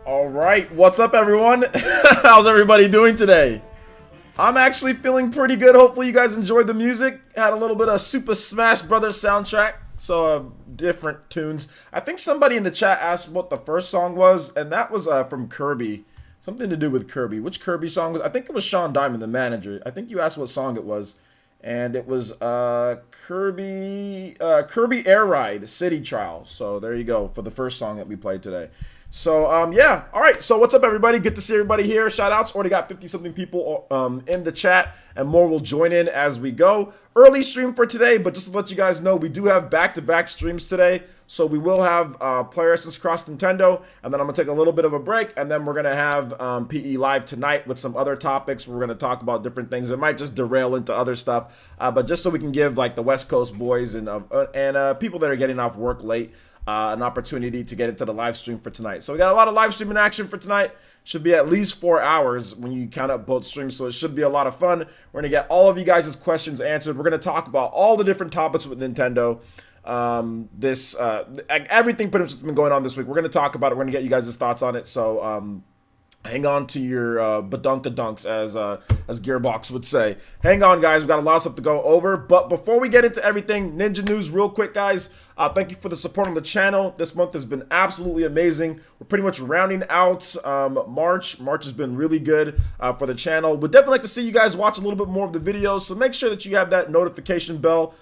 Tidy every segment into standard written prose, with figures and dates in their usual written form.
All right, what's up, everyone? How's everybody doing today? I'm actually feeling pretty good. Hopefully you guys enjoyed the music. Had a little bit of Super Smash Brothers soundtrack, so different tunes. I think somebody in the chat asked what the first song was, and that was from Kirby. Something to do with Kirby. Which Kirby song was? I think it was Sean Diamond, the manager. I think you asked what song it was, and it was Kirby Air Ride City Trial. So there you go for the first song that we played today. So, yeah. All right. So what's up, everybody? Good to see everybody here. Shout outs. Already got 50-something people in the chat, and more will join in as we go. Early stream for today, but just to let you guys know, we do have back-to-back streams today. So we will have Player Essence Cross Nintendo, and then I'm going to take a little bit of a break, and then we're going to have PE Live tonight with some other topics. We're going to talk about different things. It might just derail into other stuff, but just so we can give like the West Coast boys and people that are getting off work late an opportunity to get into the live stream for tonight. So we got a lot of live streaming action for tonight. Should be at least 4 hours when you count up both streams, so it should be a lot of fun. We're gonna get all of you guys' questions answered. We're gonna talk about all the different topics with Nintendo. Everything pretty much has been going on this week. We're gonna talk about it. We're gonna get you guys' thoughts on it. So hang on to your badunkadunks, as Gearbox would say. Hang on, guys. We've got a lot of stuff to go over. But before we get into everything, Ninja News real quick, guys. Thank you for the support on the channel. This month has been absolutely amazing. We're pretty much rounding out March. March has been really good for the channel. We'd definitely like to see you guys watch a little bit more of the videos. So make sure that you have that notification bell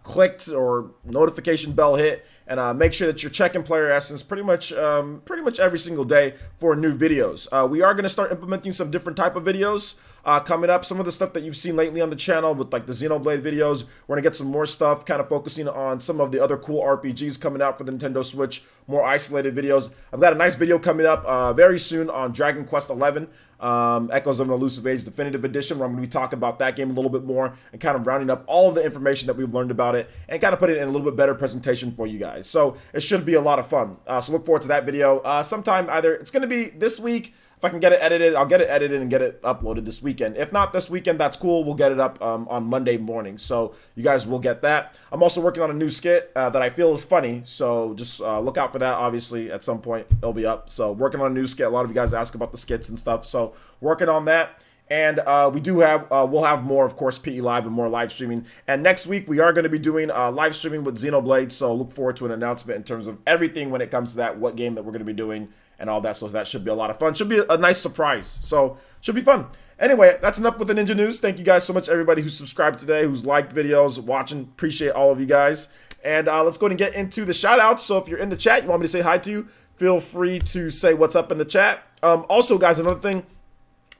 clicked or notification bell hit, and make sure that you're checking Player Essence pretty much every single day for new videos. We are going to start implementing some different type of videos coming up. Some of the stuff that you've seen lately on the channel with like the Xenoblade videos, we're going to get some more stuff kind of focusing on some of the other cool RPGs coming out for the Nintendo Switch, more isolated videos. I've got a nice video coming up very soon on Dragon Quest XI. Echoes of an Elusive Age Definitive Edition, where I'm going to be talking about that game a little bit more and kind of rounding up all of the information that we've learned about it and kind of put it in a little bit better presentation for you guys. So it should be a lot of fun. So look forward to that video. Sometime either it's going to be this week. If I can get it edited, I'll get it edited and get it uploaded this weekend. If not this weekend, that's cool. We'll get it up on Monday morning. So you guys will get that. I'm also working on a new skit that I feel is funny. So just look out for that. Obviously, at some point, it'll be up. So working on a new skit. A lot of you guys ask about the skits and stuff. So working on that. And we'll have more, of course, PE Live and more live streaming. And next week, we are going to be doing live streaming with Xenoblade. So look forward to an announcement in terms of everything when it comes to that, what game that we're going to be doing and all that. So that should be a lot of fun. Should be a nice surprise. So should be fun. Anyway, that's enough with the Ninja News. Thank you guys so much, everybody who subscribed today, who's liked videos, watching. Appreciate all of you guys. And let's go ahead and get into the shout outs. So if you're in the chat, you want me to say hi to you, feel free to say what's up in the chat. Also, guys, another thing.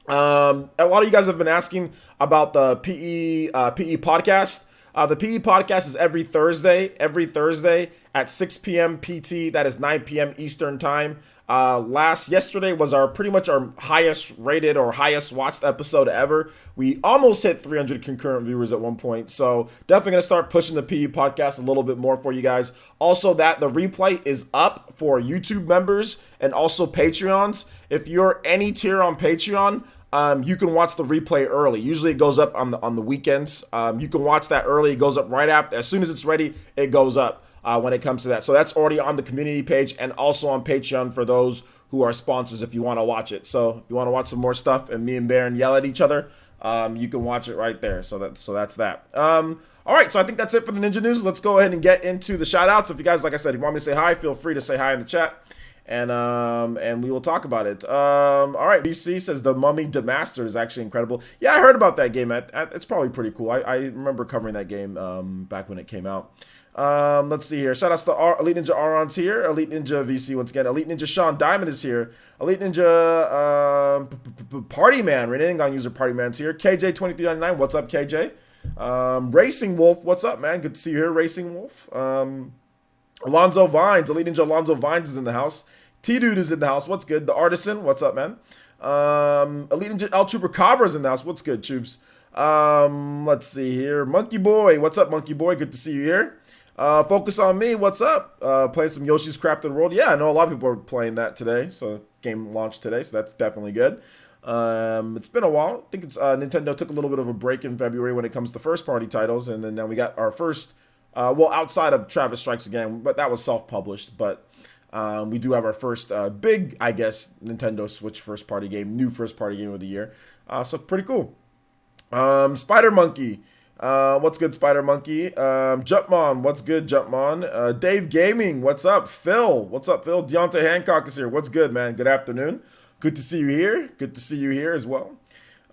A lot of you guys have been asking about the PE podcast. The PE podcast is every Thursday at 6 p.m. PT. That is 9 p.m. Eastern time. Yesterday was pretty much our highest rated or highest watched episode ever. We almost hit 300 concurrent viewers at one point. So definitely going to start pushing the PE podcast a little bit more for you guys. Also, that the replay is up for YouTube members and also Patreons. If you're any tier on Patreon, you can watch the replay early. Usually it goes up on the weekends. You can watch that early. It goes up right after. As soon as it's ready, it goes up when it comes to that. So that's already on the community page and also on Patreon for those who are sponsors if you want to watch it. So if you want to watch some more stuff and me and Baron yell at each other, you can watch it right there. So that's that. All right, so I think that's it for the Ninja News. Let's go ahead and get into the shout outs. If you guys, like I said, if you want me to say hi, feel free to say hi in the chat. And we will talk about it. All right, BC says the Mummy Demaster is actually incredible. Yeah, I heard about that game. It's probably pretty cool. I remember covering that game back when it came out. Let's see here. Shout outs to Elite Ninja Aron's here. Elite Ninja VC once again. Elite Ninja Sean Diamond is here. Elite Ninja Party Man. Renangon user Party Man's here. KJ2399. What's up, KJ? Racing Wolf. What's up, man? Good to see you here, Racing Wolf. Alonzo Vines. Elite Ninja Alonzo Vines is in the house. T-Dude is in the house. What's good? The Artisan. What's up, man? Elite Ninja El Trooper Cabra's in the house. What's good, Tubes? Let's see here. Monkey Boy. What's up, Monkey Boy? Good to see you here. Focus on Me. What's up? Playing some Yoshi's Crafted World. Yeah, I know a lot of people are playing that today. So game launched today, so that's definitely good. It's been a while. I think it's Nintendo took a little bit of a break in February when it comes to first-party titles, and then now we got our first, well, outside of Travis Strikes Again, but that was self-published. But We do have our first big, I guess, Nintendo Switch first party game, new first party game of the year. So pretty cool. Spider Monkey. What's good, Spider Monkey? Jumpmon, what's good, Jumpmon? Dave Gaming, what's up? Phil, what's up, Phil? Deontay Hancock is here. What's good, man? Good afternoon. Good to see you here. Good to see you here as well.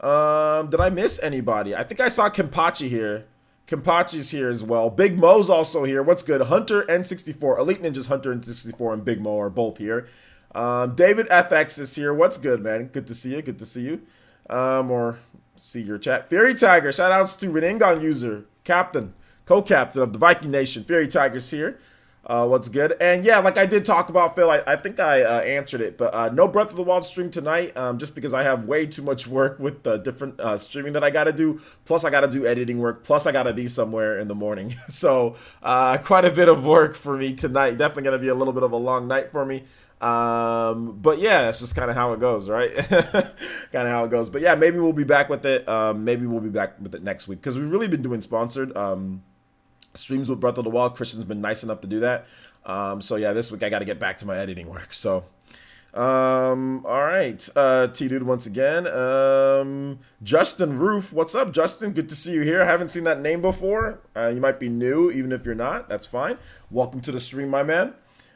Did I miss anybody? I think I saw Kempachi here. Kempachi's here as well. Big Mo's also here. What's good? Hunter N64. Elite Ninjas Hunter N64 and Big Mo are both here. David FX is here. What's good, man? Good to see you. Good to see you. Or see your chat. Fairy Tiger. Shout outs to Reningon user, captain, co-captain of the Viking Nation. Fairy Tiger's here. What's good? And yeah, like I did talk about, Phil, I think I answered it, but no Breath of the Wild stream tonight, just because I have way too much work with the different streaming that I got to do. Plus, I got to do editing work. Plus, I got to be somewhere in the morning. So, quite a bit of work for me tonight. Definitely going to be a little bit of a long night for me. But yeah, that's just kind of how it goes, right? Kind of how it goes. But yeah, maybe we'll be back with it. Maybe we'll be back with it next week, because we've really been doing sponsored streams with Breath of the Wild. Christian's been nice enough to do that. So yeah, this week I got to get back to my editing work. So, all right. T-Dude once again. Justin Roof, what's up, Justin? Good to see you here. I haven't seen that name before. You might be new, even if you're not. That's fine. Welcome to the stream, my man.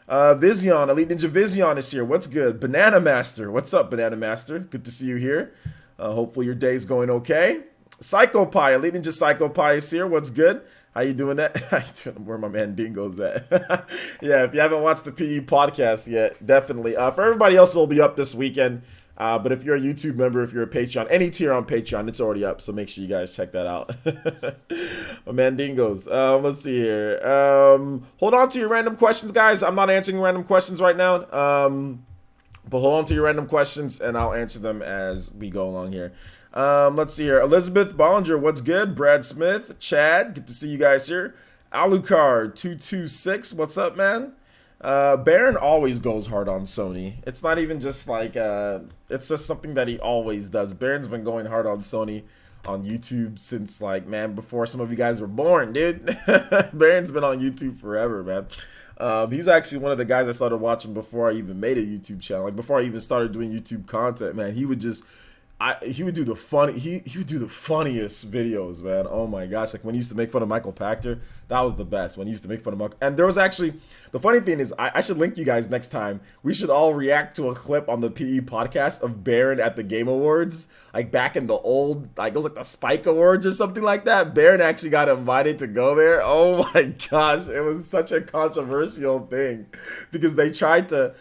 Vision, Elite Ninja Vision is here. What's good? Banana Master, what's up, Banana Master? Good to see you here. Hopefully your day's going okay. Psycho Pie, Elite Ninja Psycho Pie is here. What's good? How you doing that? How you doing? Where my man Dingo's at? Yeah, if you haven't watched the PE podcast yet, definitely. For everybody else, it'll be up this weekend. But if you're a YouTube member, if you're a Patreon, any tier on Patreon, it's already up. So make sure you guys check that out. My man Dingo's. Let's see here. Hold on to your random questions, guys. I'm not answering random questions right now. But hold on to your random questions, and I'll answer them as we go along here. Let's see here. Elizabeth Bollinger, what's good? Brad Smith, Chad, good to see you guys here. Alucard 226, what's up, man? Baron always goes hard on Sony. It's not even just like it's just something that he always does. Baron's been going hard on Sony on YouTube since, like, man, before some of you guys were born, dude. Baron's been on YouTube forever, man. He's actually one of the guys I started watching before I even made a YouTube channel. Like, before I even started doing YouTube content, man. He would just he would do the funniest videos, man. Oh my gosh, like when he used to make fun of Michael Pachter, that was the best. When he used to make fun of Michael, and there was actually, the funny thing is, I should link you guys next time. We should all react to a clip on the PE podcast of Baron at the Game Awards, like back in the old, like it was like the Spike Awards or something like that. Baron actually got invited to go there. Oh my gosh, it was such a controversial thing because they tried to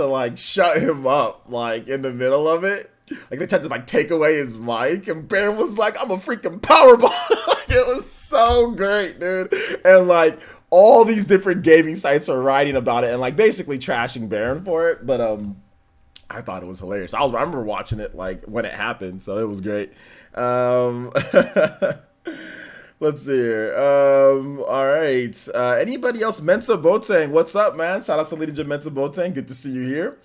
like shut him up like in the middle of it. Like they tried to like take away his mic, and Baron was like, "I'm a freaking powerball." It was so great, dude. And like all these different gaming sites were writing about it and like basically trashing Baron for it. But I thought it was hilarious. I remember watching it like when it happened, so it was great. Let's see here. All right. Anybody else? Mensa Boateng, what's up, man? Shout out to Lady Mensa Boateng. Good to see you here.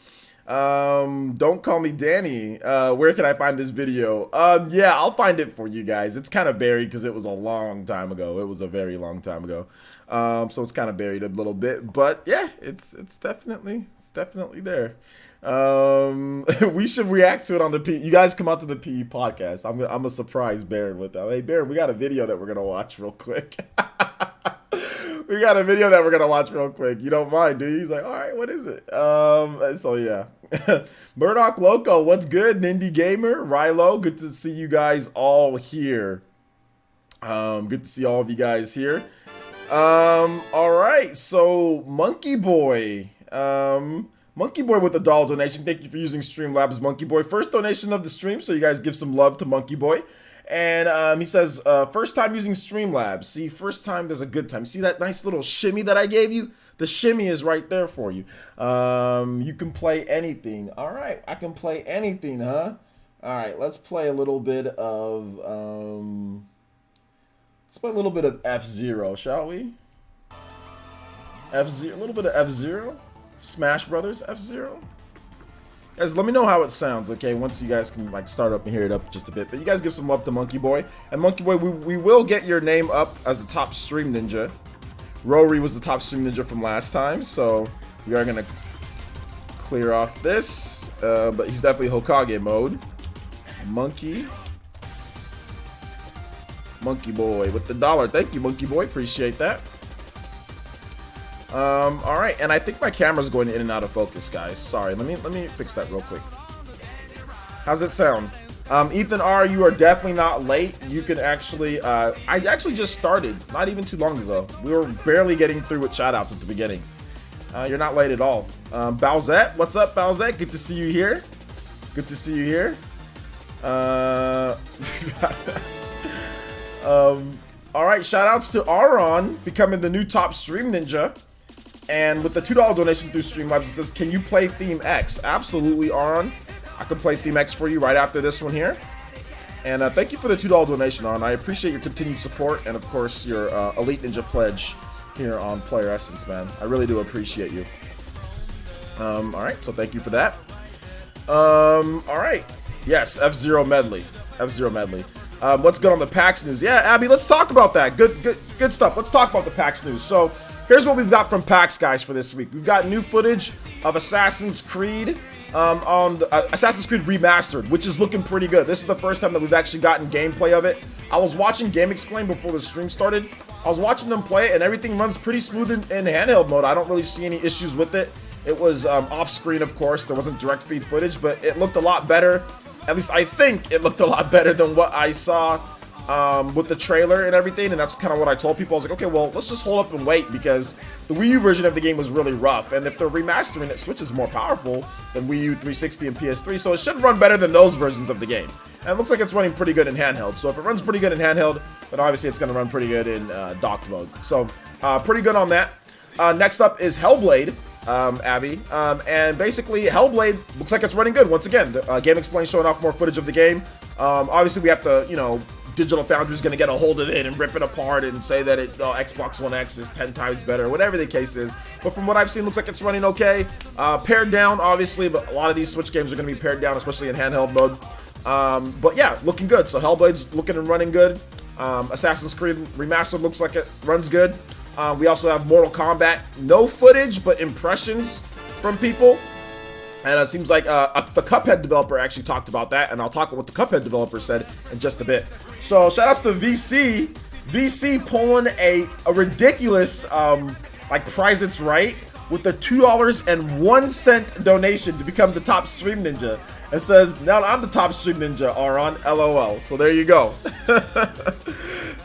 Don't call me Danny. Where can I find this video? Yeah, I'll find it for you guys. It's kind of buried because it was a long time ago. It was a very long time ago. So it's kind of buried a little bit, but yeah, it's definitely there. We should react to it on the P. You guys come out to the PE podcast. I'm a surprise Baron with that. Hey Baron, we got a video that we're gonna watch real quick. We got a video that we're gonna watch real quick. You don't mind, do you? He's like, all right, what is it? So yeah. Murdoch Loco, what's good? Nindy Gamer, Rilo, good to see you guys all here. Good to see all of you guys here. All right, so Monkey Boy. Monkey Boy with a dollar donation. Thank you for using Streamlabs, Monkey Boy. First donation of the stream, so you guys give some love to Monkey Boy. And he says, first time using Streamlabs. See, first time, there's a good time. See that nice little shimmy that I gave you? The shimmy is right there for you. You can play anything. All right, I can play anything, huh? All right, let's play a little bit of F-Zero, shall we? F-Zero, a little bit of F-Zero. Smash Brothers F-Zero. Guys, let me know how it sounds, okay? Once you guys can like start up and hear it up just a bit. But you guys give some love to Monkey Boy. And Monkey Boy, we will get your name up as the top stream ninja. Rory was the top stream ninja from last time, so We are gonna clear off this, but he's definitely Hokage mode. Monkey boy with the $1. Thank you, Monkey boy. Appreciate that. All right, and I think my camera's going in and out of focus, guys. Sorry, let me fix that real quick. How's it sound? Ethan R, you are definitely not late. You can actually, I actually just started not even too long ago. We were barely getting through with shoutouts at the beginning. You're not late at all. Bowsette, what's up, Bowsette? Good to see you here. Good to see you here. All right, shoutouts to Aron becoming the new top stream ninja. And with the $2 donation through Streamlabs, it says, can you play Theme X? Absolutely, Aron. I can play Theme X for you right after this one here. And thank you for the $2 donation, Aron. I appreciate your continued support and, of course, your Elite Ninja pledge here on Player Essence, man. I really do appreciate you. All right, so thank you for that. All right. Yes, F-Zero Medley. F-Zero Medley. What's good on the PAX news? Yeah, Abby, let's talk about that. Good stuff. Let's talk about the PAX news. So here's what we've got from PAX, guys, for this week. We've got new footage of Assassin's Creed on the, Assassin's Creed Remastered, which is looking pretty good. This is the first time that we've actually gotten gameplay of it. I was watching Game Explain before the stream started. I was watching them play it, and everything runs pretty smooth in handheld mode. I don't really see any issues with it. It was off screen, of course. There wasn't direct feed footage, but it looked a lot better. At least I think it looked a lot better than what I saw with the trailer and everything, and that's kind of what I told people. I was like, okay, well, let's just hold up and wait, because the Wii U version of the game was really rough, and if they're remastering it, Switch is more powerful than Wii U 360 and PS3, so it should run better than those versions of the game. And it looks like it's running pretty good in handheld, so if it runs pretty good in handheld, then obviously it's going to run pretty good in docked mode. So, pretty good on that. Next up is Hellblade. Abby, and basically Hellblade looks like it's running good once again. The Game Explain showing off more footage of the game. Obviously we have to, you know, Digital Foundry's gonna get a hold of it and rip it apart and say that it Xbox One X is 10 times better, whatever the case is. But from what I've seen, looks like it's running okay. Pared down, obviously, but a lot of these Switch games are gonna be pared down, especially in handheld mode. But yeah, looking good. So Hellblade's looking and running good. Assassin's Creed Remastered looks like it runs good. We also have Mortal Kombat, no footage, but impressions from people. And it seems like the Cuphead developer actually talked about that, and I'll talk about what the Cuphead developer said in just a bit. So shout outs to VC. VC pulling a ridiculous, like, prize it's right with the $2.01 donation to become the top stream ninja. And says, now I'm the top stream ninja, Aron, LOL. So there you go.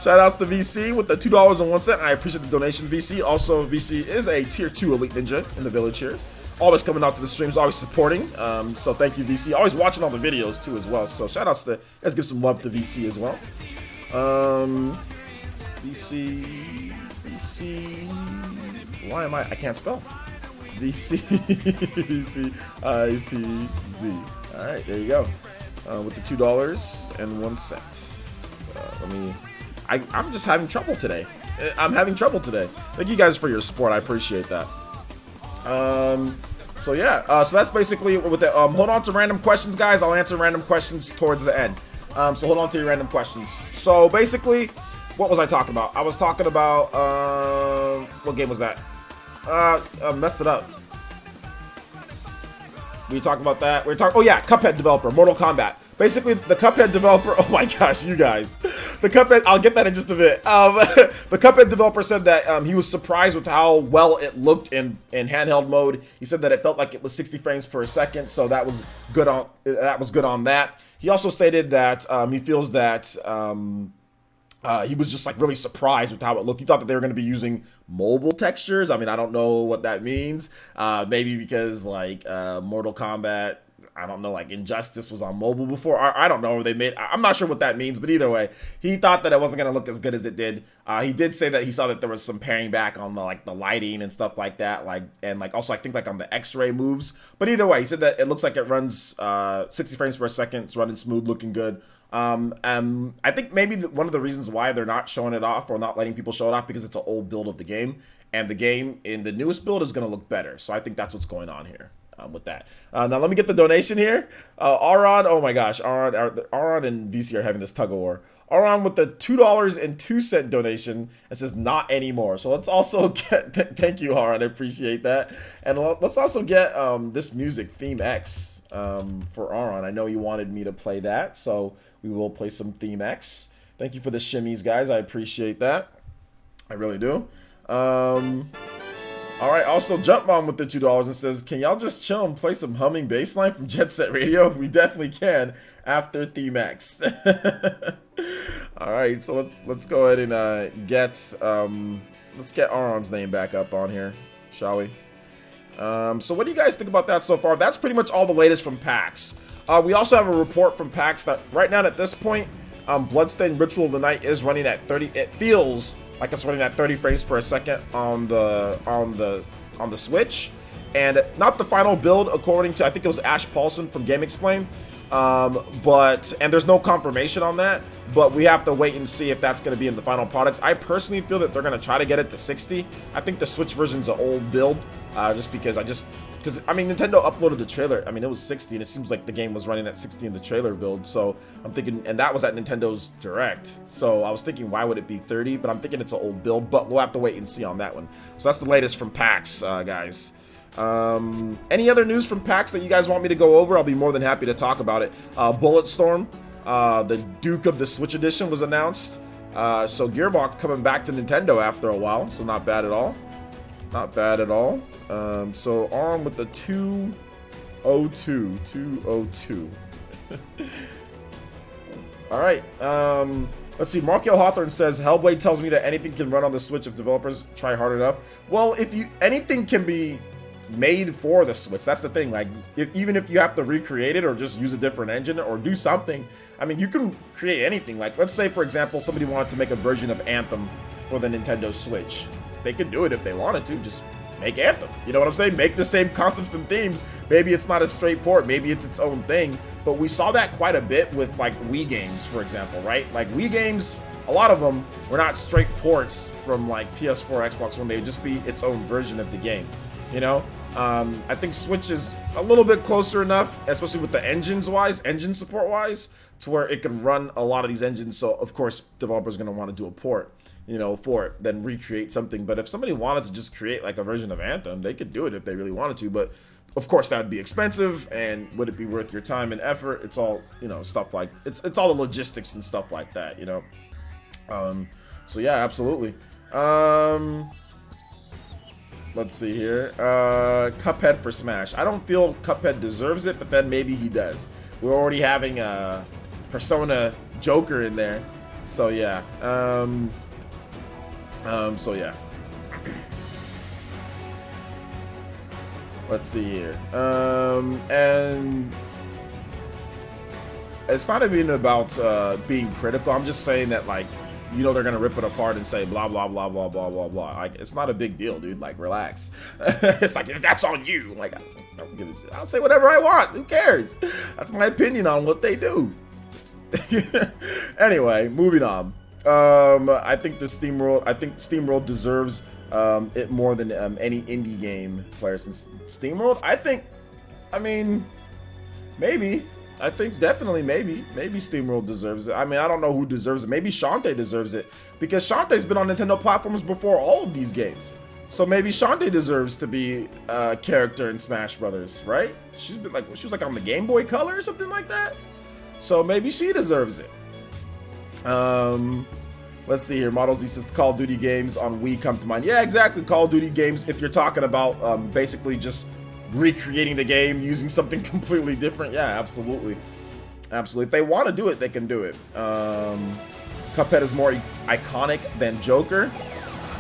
Shout outs to VC with the $2.01. I appreciate the donation, VC. Also, VC is a tier 2 elite ninja in the village here. Always coming out to the streams, always supporting. So thank you, VC. Always watching all the videos too as well. So shout outs to, let's give some love to VC as well. VC. Why am I can't spell. VC, VC, IPZ. All right, there you go. With the $2.01. I'm just having trouble today. I'm having trouble today. Thank you guys for your support. I appreciate that. So yeah, so that's basically with the, hold on to random questions, guys. I'll answer random questions towards the end. So hold on to your random questions. So basically, what was I talking about? I was talking about, what game was that? I messed it up. We talked about that. We talked. Oh yeah, Cuphead developer, Mortal Kombat. Basically, the Cuphead developer. Oh my gosh, you guys. The Cuphead. I'll get that in just a bit. The Cuphead developer said that he was surprised with how well it looked in handheld mode. He said that it felt like it was 60 frames per second, so that was good on. That was good on that. He also stated that he feels that. He was just like really surprised with how it looked. He thought that they were going to be using mobile textures. I mean, I don't know what that means. Maybe because like Mortal Kombat, I don't know, like Injustice was on mobile before. I don't know. I'm not sure what that means, but either way, he thought that it wasn't going to look as good as it did. He did say that he saw that there was some paring back on the lighting and stuff like that, and also I think like on the X-ray moves. But either way, he said that it looks like it runs 60 frames per second. It's running smooth, looking good. I think maybe one of the reasons why they're not showing it off or not letting people show it off because it's an old build of the game, and the game in the newest build is going to look better. So I think that's what's going on here with that. Now let me get the donation here. Aron, oh my gosh, Aron and VC are having this tug of war. Aron with the $2.02 donation and says not anymore. So let's also get thank you, Aron. I appreciate that. And let's also get this music Theme X for Aron. I know you wanted me to play that, so we will play some Theme X. Thank you for the shimmies, guys. I appreciate that. I really do. All right, also Jumpmon with the $2 and says, can y'all just chill and play some humming bassline from Jet Set Radio? We definitely can after Theme X. All right, so let's go ahead and let's get Aron's name back up on here, shall we? So what do you guys think about that so far? That's pretty much all the latest from PAX. We also have a report from PAX that right now at this point, Bloodstained Ritual of the Night is running at 30. It feels like it's running at 30 frames per second on the Switch, and not the final build according to, I think it was Ash Paulson from Game Explain. And there's no confirmation on that, but we have to wait and see if that's going to be in the final product. I personally feel that they're going to try to get it to 60. I think the Switch version's an old build, just because I mean, Nintendo uploaded the trailer. I mean, it was 60, and it seems like the game was running at 60 in the trailer build. So I'm thinking, and that was at Nintendo's Direct. So I was thinking, why would it be 30? But I'm thinking it's an old build, but we'll have to wait and see on that one. So that's the latest from PAX, guys. Any other news from PAX that you guys want me to go over? I'll be more than happy to talk about it. Bulletstorm, the Duke of the Switch Edition was announced. So Gearbox coming back to Nintendo after a while, so not bad at all. Not bad at all. So on with the 202. All right. Let's see. Mark L. Hawthorne says Hellblade tells me that anything can run on the Switch if developers try hard enough. Well, anything can be made for the Switch. That's the thing. Like, even if you have to recreate it or just use a different engine or do something, I mean, you can create anything. Like, let's say, for example, somebody wanted to make a version of Anthem for the Nintendo Switch. They could do it if they wanted to. Just make Anthem. You know what I'm saying? Make the same concepts and themes. Maybe it's not a straight port. Maybe it's its own thing. But we saw that quite a bit with, like, Wii games, for example, right? Like, Wii games, a lot of them were not straight ports from, like, PS4, Xbox One. They would just be its own version of the game, you know? I think Switch is a little bit closer enough, especially with the engine support-wise, to where it can run a lot of these engines. So, of course, developers are going to want to do a port, you know, for it, then recreate something. But if somebody wanted to just create, like, a version of Anthem, they could do it if they really wanted to. But, of course, that would be expensive, and would it be worth your time and effort? It's all, you know, stuff like, it's all the logistics and stuff like that, you know? So, yeah, absolutely. Let's see here. Cuphead for Smash. I don't feel Cuphead deserves it, but then maybe he does. We're already having a Persona Joker in there. So yeah. So yeah. Let's see here. And it's not even about being critical. I'm just saying that, like, you know, they're gonna rip it apart and say blah blah blah blah blah blah blah. Like, it's not a big deal, dude. Like, relax. It's like, if that's on you, like, I don't give a shit. I'll say whatever I want. Who cares? That's my opinion on what they do. Anyway, moving on. I think SteamWorld deserves it more than any indie game player since SteamWorld. I mean, maybe. I think definitely maybe SteamWorld deserves it. I mean, I don't know who deserves it. Maybe Shantae deserves it, because Shantae's been on Nintendo platforms before all of these games. So maybe Shantae deserves to be a character in Smash Brothers, right? She was like on the Game Boy Color or something like that. So maybe she deserves it. Let's see here. Model Z says Call of Duty games on Wii come to mind. Yeah, exactly. Call of Duty games, if you're talking about basically just recreating the game using something completely different. Yeah, absolutely. Absolutely. If they want to do it, they can do it. Cuphead is more iconic than Joker.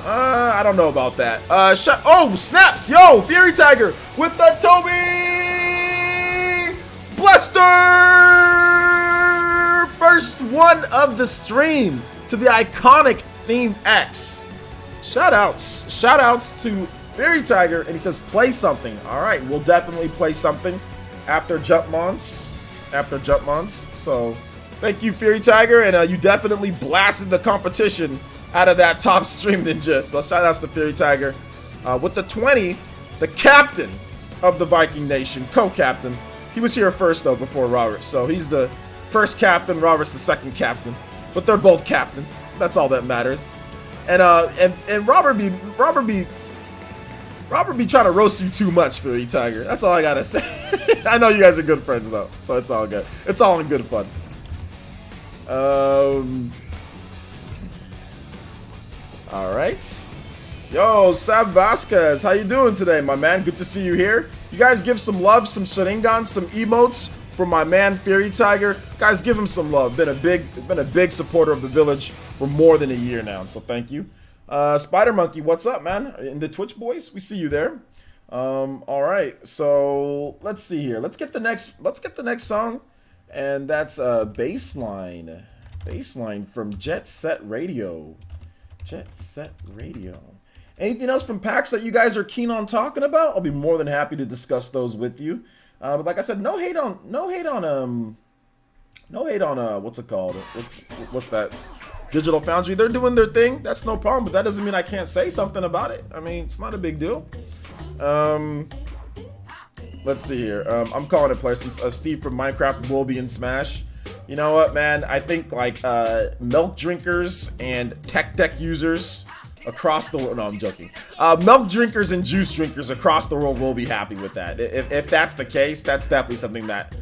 I don't know about that. Oh, snaps! Yo, Fury Tiger with the Toby Blaster! First one of the stream to the iconic Theme X. Shoutouts to Fury Tiger, and he says play something. All right, we'll definitely play something after Jumpmons. So thank you, Fury Tiger, and you definitely blasted the competition out of that top stream ninja. So shoutouts to Fury Tiger. With the 20, the captain of the Viking Nation, co-captain. He was here first though before Robert, so he's the first captain. Robert's the second captain. but they're both captains. That's all that matters. And Robert be trying to roast you too much, Fury Tiger. That's all I gotta say. I know you guys are good friends though, so it's all good. It's all in good fun. All right. Yo, Sab Vasquez, how you doing today, my man? Good to see you here. You guys give some love, some Sharingans, some emotes for my man Fury Tiger. Guys, give him some love. Been a big supporter of the village for more than a year now, so thank you. Spider Monkey, what's up, man? In the Twitch boys, we see you there. All right, so let's see here. Let's get the next song, and that's Baseline from Jet Set Radio. Jet Set Radio. Anything else from packs that you guys are keen on talking about? I'll be more than happy to discuss those with you. But like I said, no hate on what's it called? What's that? Digital Foundry. They're doing their thing. That's no problem. But that doesn't mean I can't say something about it. I mean, it's not a big deal. Let's see here. I'm calling it places. Steve from Minecraft will be in Smash. You know what, man? I think like milk drinkers and tech deck users across the world. No, I'm joking. Milk drinkers and juice drinkers across the world will be happy with that. If that's the case, that's definitely something that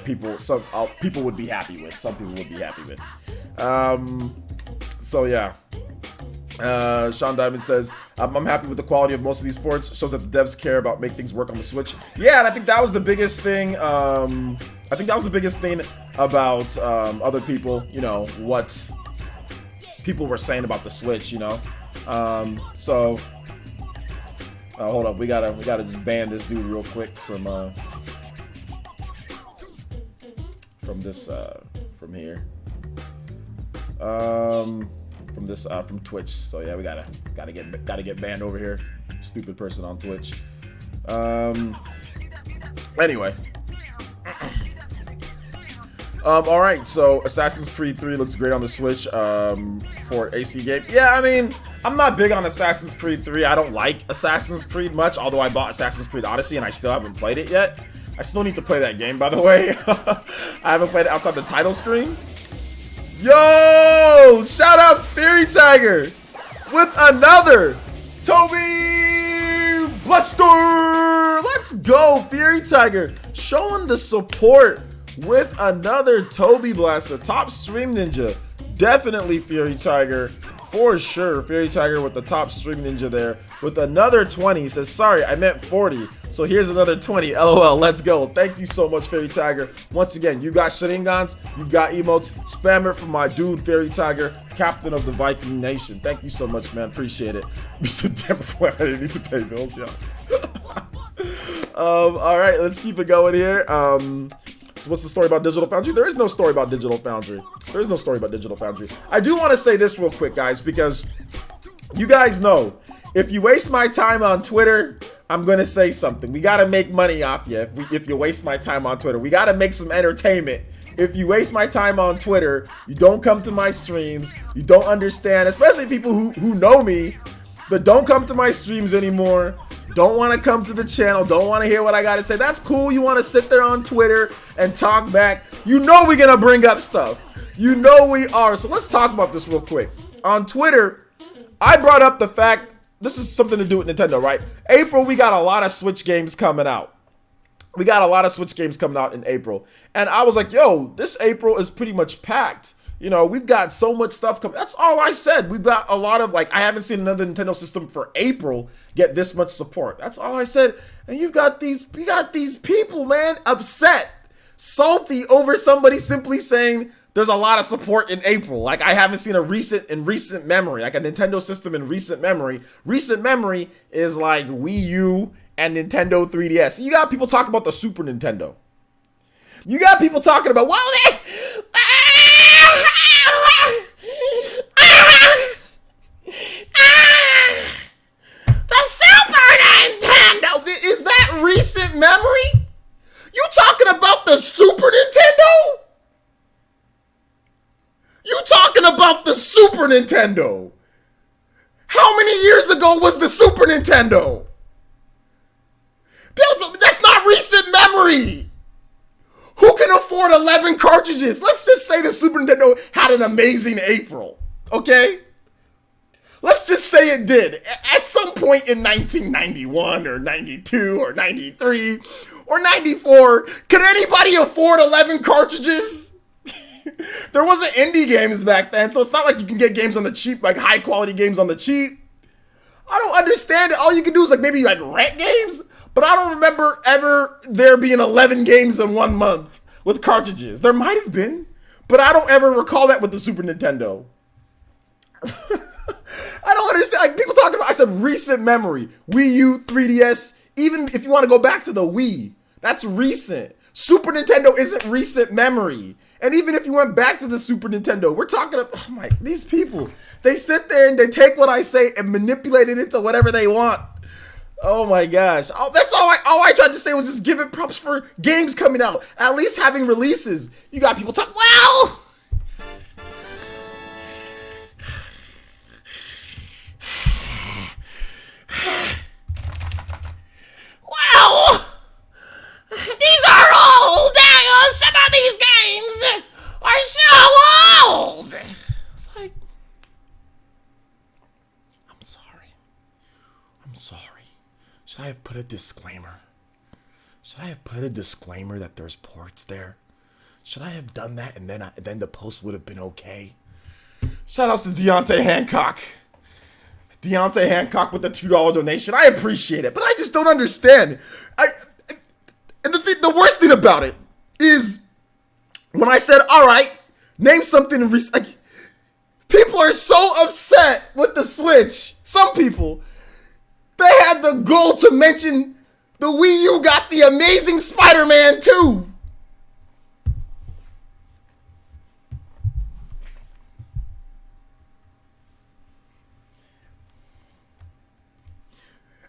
people would be happy with. Some people would be happy with. So yeah. Sean Diamond says, I'm happy with the quality of most of these ports. Shows that the devs care about making things work on the Switch. Yeah, and I think that was the biggest thing. About other people. You know what people were saying about the Switch. You know. So hold up, we gotta just ban this dude real quick from here. From Twitch. So yeah, we gotta get banned over here. Stupid person on Twitch. Anyway. All right. So Assassin's Creed 3 looks great on the Switch. For AC game. Yeah, I mean, I'm not big on Assassin's Creed 3. I don't like Assassin's Creed much. Although I bought Assassin's Creed Odyssey and I still haven't played it yet. I still need to play that game, by the way. I haven't played it outside the title screen. Yo! Shoutouts Fury Tiger with another Toby Bulletstorm. Let's go, Fury Tiger. Showing the support with another Toby Blaster. Top Stream Ninja. Definitely Fury Tiger. For sure. Fury Tiger with the top Stream Ninja there. With another 20. He says, sorry, I meant 40. So here's another 20. LOL. Let's go. Thank you so much, Fury Tiger. Once again, you got Sharingans. You've got emotes. Spam it for my dude, Fury Tiger, captain of the Viking Nation. Thank you so much, man. Appreciate it. Be so damn before I didn't need to pay bills, yeah. All right, let's keep it going here. So what's the story about Digital Foundry? There is no story about Digital Foundry. There is no story about Digital Foundry. I do want to say this real quick, guys, because you guys know, if you waste my time on Twitter, I'm going to say something. We got to make money off you if you waste my time on Twitter. We got to make some entertainment. If you waste my time on Twitter, you don't come to my streams, you don't understand, especially people who know me, but don't come to my streams anymore. Don't want to come to the channel. Don't want to hear what I got to say. That's cool. You want to sit there on Twitter and talk back. You know we're going to bring up stuff. You know we are. So let's talk about this real quick. On Twitter, I brought up the fact, this is something to do with Nintendo, right? April, we got a lot of Switch games coming out. We got a lot of Switch games coming out in April. And I was like, yo, this April is pretty much packed. You know, we've got so much stuff coming. That's all I said. We've got a lot of, like, I haven't seen another Nintendo system for April get this much support. That's all I said. And you got these people, man, upset, salty over somebody simply saying there's a lot of support in April. Like, I haven't seen in recent memory, like a Nintendo system in recent memory. Recent memory is like Wii U and Nintendo 3DS. You got people talking about the Super Nintendo. You got people talking about, well, the Super Nintendo! Is that recent memory? You talking about the Super Nintendo? You talking about the Super Nintendo? How many years ago was the Super Nintendo? That's not recent memory. Who can afford afford 11 cartridges. Let's just say the Super Nintendo had an amazing April, okay? Let's just say it did. At some point in 1991 or 92 or 93 or 94, could anybody afford 11 cartridges? There wasn't indie games back then, so it's not like you can get games on the cheap, like high quality games on the cheap. I don't understand it. All you can do is like maybe like rent games, but I don't remember ever there being 11 games in 1 month with cartridges. There might have been, but I don't ever recall that with the Super Nintendo. I don't understand. Like people talking about, I said recent memory. Wii U, 3DS, even if you want to go back to the Wii, that's recent. Super Nintendo isn't recent memory. And even if you went back to the Super Nintendo, we're talking about, oh my, these people, they sit there and they take what I say and manipulate it into whatever they want. Oh my gosh. Oh, that's all I tried to say was just give it props for games coming out. At least having releases. You got people talk, well, these are old. Some of these games are so old. It's like, I'm sorry. Should I have put a disclaimer? Should I have put a disclaimer that there's ports there? Should I have done that and then the post would have been okay? Shout outs to Deontay Hancock. Deontay Hancock with the $2 donation. I appreciate it, but I just don't understand. And the worst thing about it is when I said, all right, name something. Like, people are so upset with the Switch. Some people, they had the goal to mention the Wii U got the Amazing Spider-Man 2.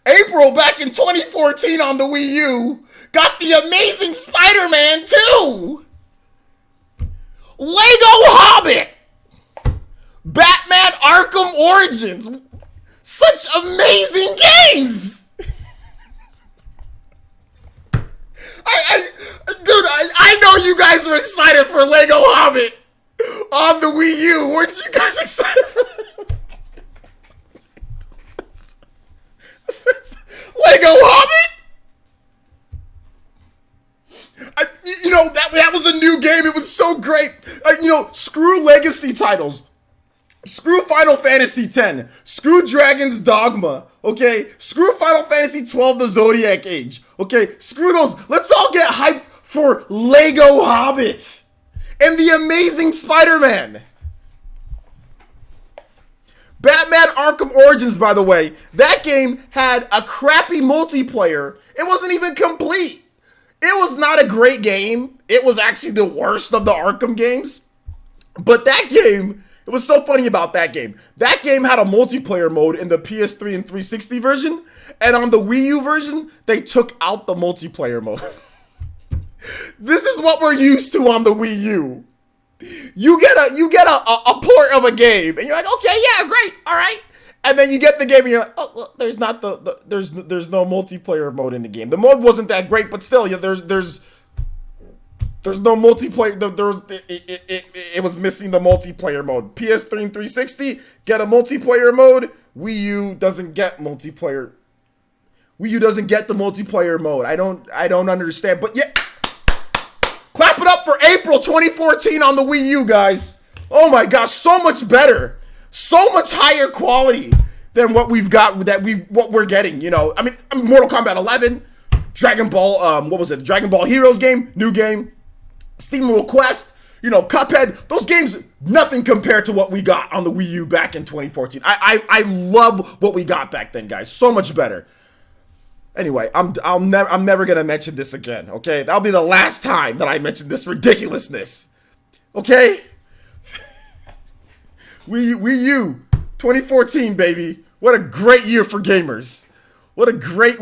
April back in 2014 on the Wii U got the Amazing Spider-Man 2. Lego Hobbit. Batman Arkham Origins. Such amazing games. I know you guys were excited for Lego Hobbit on the Wii U. Weren't you guys excited for that? Lego Hobbit? That was a new game. It was so great. Screw legacy titles. Screw Final Fantasy X. Screw Dragon's Dogma. Okay? Screw Final Fantasy 12, the Zodiac Age. Okay? Screw those. Let's all get hyped for Lego Hobbit and the Amazing Spider-Man. Batman Arkham Origins, by the way, that game had a crappy multiplayer. It wasn't even complete. It was not a great game. It was actually the worst of the Arkham games. But that game, it was so funny about that game. That game had a multiplayer mode in the PS3 and 360 version. And on the Wii U version, they took out the multiplayer mode. This is what we're used to on the Wii U. You get a port of a game, and you're like, okay, yeah, great, all right. And then you get the game, and you're like, oh, well, there's not there's no multiplayer mode in the game. The mode wasn't that great, but still, there's no multiplayer. It was missing the multiplayer mode. PS3 and 360 get a multiplayer mode. Wii U doesn't get multiplayer. Wii U doesn't get the multiplayer mode. I don't understand, but yeah. Clap it up for April 2014 on the Wii U, guys. Oh my gosh, so much better. So much higher quality than what we've got, what we're getting, I mean, Mortal Kombat 11, Dragon Ball, Dragon Ball Heroes game, new game, Steam Request, Cuphead, those games, nothing compared to what we got on the Wii U back in 2014. I love what we got back then, guys. So much better. Anyway, I'm never gonna mention this again, okay? That'll be the last time that I mention this ridiculousness. Okay? Wii U 2014, baby. What a great year for gamers. What a great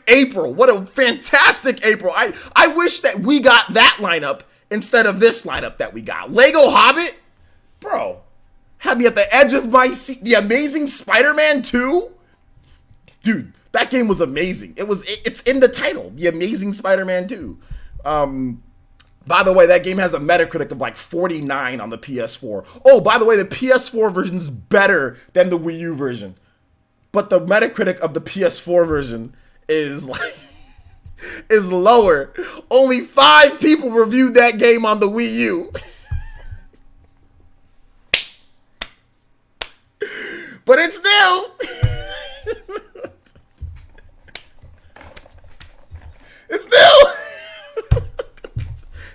April. What a fantastic April. I wish that we got that lineup instead of this lineup that we got. Lego Hobbit? Bro, had me at the edge of my seat. The Amazing Spider-Man 2? Dude, that game was amazing. It's in the title, The Amazing Spider-Man 2. By the way, that game has a Metacritic of like 49 on the PS4. Oh, by the way, the PS4 version is better than the Wii U version. But the Metacritic of the PS4 version is like is lower. Only 5 people reviewed that game on the Wii U. But it's still it's still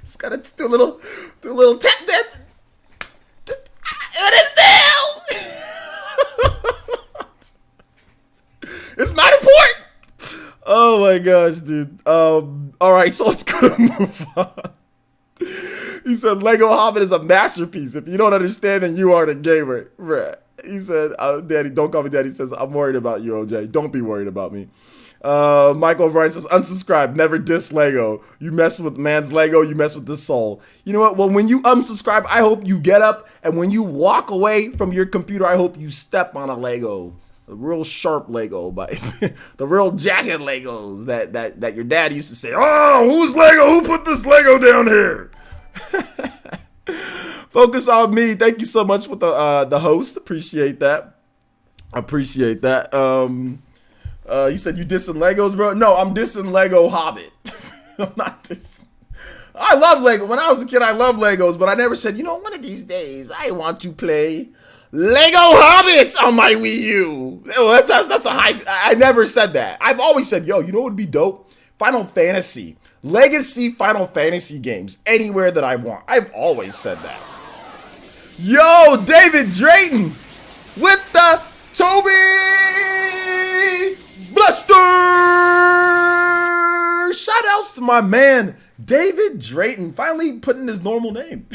just gotta do a little tap dance. It is still it's not important. Oh my gosh, dude. Alright, so let's go to move on. He said Lego Hobbit is a masterpiece. If you don't understand, then you aren't a gamer. Bruh. He said, Daddy, don't call me Daddy. He says, I'm worried about you, OJ. Don't be worried about me. Michael O'Brien says, unsubscribe. Never diss Lego. You mess with man's Lego, you mess with the soul. You know what? Well, when you unsubscribe, I hope you get up. And when you walk away from your computer, I hope you step on a Lego. A real sharp Lego. The real jacket Legos that your dad used to say, oh, who's Lego? Who put this Lego down here? Focus on me. Thank you so much with the host. Appreciate that. Appreciate that. You said you dissing Legos, bro? No, I'm dissing Lego Hobbit. I'm not dissing. I love Lego. When I was a kid, I loved Legos, but I never said, you know, one of these days I want to play Lego Hobbits on my Wii U. Oh, that's a hype. I never said that. I've always said, yo, you know what would be dope? Final Fantasy. Legacy Final Fantasy games anywhere that I want. I've always said that. Yo, David Drayton with the Toby Blaster. Shout outs to my man David Drayton, finally putting his normal name.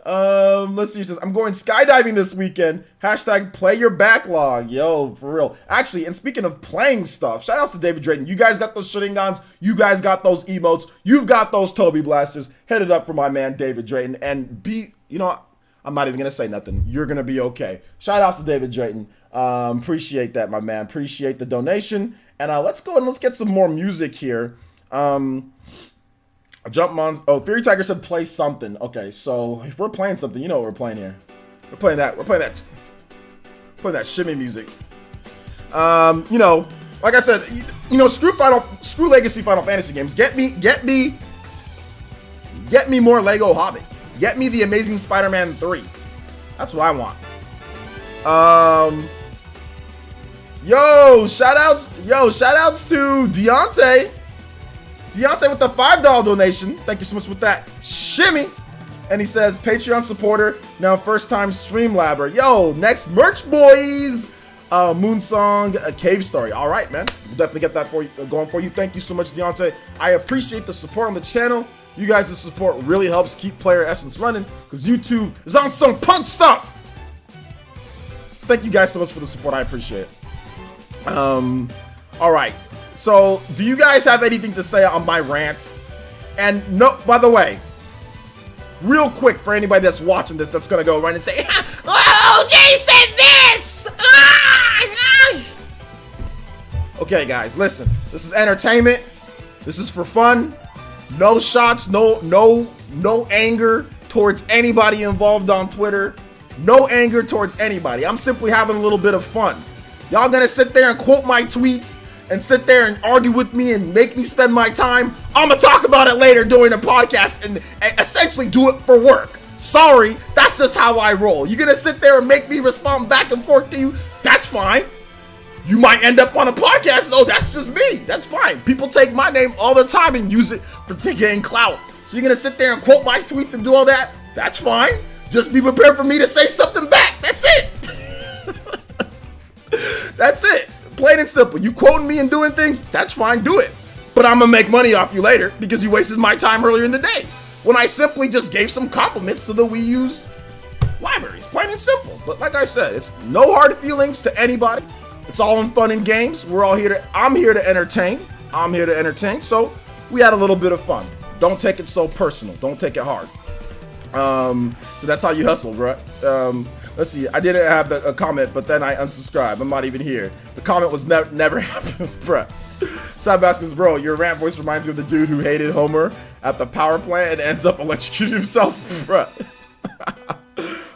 Let's see. He says, I'm going skydiving this weekend. Hashtag play your backlog. Yo, for real. Actually, and speaking of playing stuff, shout outs to David Drayton. You guys got those shooting guns. You guys got those emotes. You've got those Toby Blasters. Head it up for my man David Drayton. And you know, I'm not even going to say nothing. You're going to be okay. Shout outs to David Drayton. Appreciate that, my man. Appreciate the donation. And let's go and let's get some more music here. Jump on. Oh, Fury Tiger said play something. Okay, so if we're playing something, you know what we're playing here. We're playing that. We're playing that shimmy music. You know, like I said, you know, screw Legacy Final Fantasy games. Get me more Lego Hobbit. Get me the Amazing Spider-Man 3. That's what I want. Yo, shout outs to Deontay. Deontay with the $5 donation. Thank you so much with that shimmy. And he says, Patreon supporter, now first time Streamlabber. Yo, next merch, boys. Moonsong, a cave story. All right, man. We'll definitely get that for you, going for you. Thank you so much, Deontay. I appreciate the support on the channel. You guys' support really helps keep Player Essence running because YouTube is on some punk stuff. So thank you guys so much for the support. I appreciate it. All right. So, do you guys have anything to say on my rants? And no, by the way, real quick for anybody that's watching this that's gonna go run and say, "Oh, Jay said this." Okay, guys, listen. This is entertainment. This is for fun. No shots, no anger towards anybody involved on Twitter. No anger towards anybody. I'm simply having a little bit of fun. Y'all gonna sit there and quote my tweets and sit there and argue with me and make me spend my time? I'm gonna talk about it later during the podcast and essentially do it for work. Sorry, that's just how I roll. You're gonna sit there and make me respond back and forth to you? That's fine. You might end up on a podcast. Oh, that's just me. That's fine. People take my name all the time and use it for getting clout. So you're gonna sit there and quote my tweets and do all that? That's fine. Just be prepared for me to say something back. That's it. That's it. Plain and simple. You quoting me and doing things, that's fine, do it. But I'm gonna make money off you later because you wasted my time earlier in the day when I simply just gave some compliments to the Wii U's libraries. Plain and simple. But like I said, it's no hard feelings to anybody. It's all in fun and games. I'm here to entertain. So we had a little bit of fun. Don't take it so personal. Don't take it hard. So that's how you hustle, bro. Let's see. I didn't have a comment, but then I unsubscribed. I'm not even here. The comment was never happened, bruh. Sad Baskets, bro, your rant voice reminds me of the dude who hated Homer at the power plant and ends up electrocuting himself, bruh.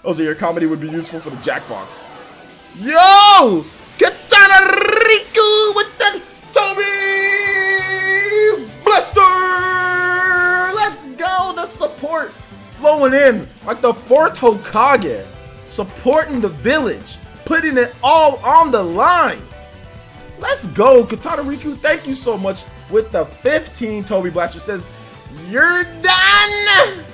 Also, your comedy would be useful for the Jackbox. Yo! Katana Riku with the Toby Blaster! Let's go! The support flowing in like the fourth Hokage. Supporting the village. Putting it all on the line. Let's go. Katana Riku, thank you so much with the 15. Toby Blaster says, you're done!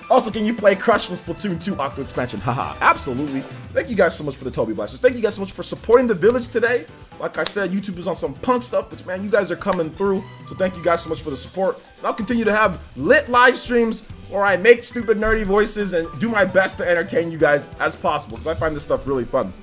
Also, can you play Crush from Splatoon 2 Octo Expansion? Haha, absolutely. Thank you guys so much for the Toby Blasters. Thank you guys so much for supporting the village today. Like I said, YouTube is on some punk stuff, which, man, you guys are coming through. So thank you guys so much for the support. And I'll continue to have lit live streams where I make stupid, nerdy voices and do my best to entertain you guys as possible, because I find this stuff really fun.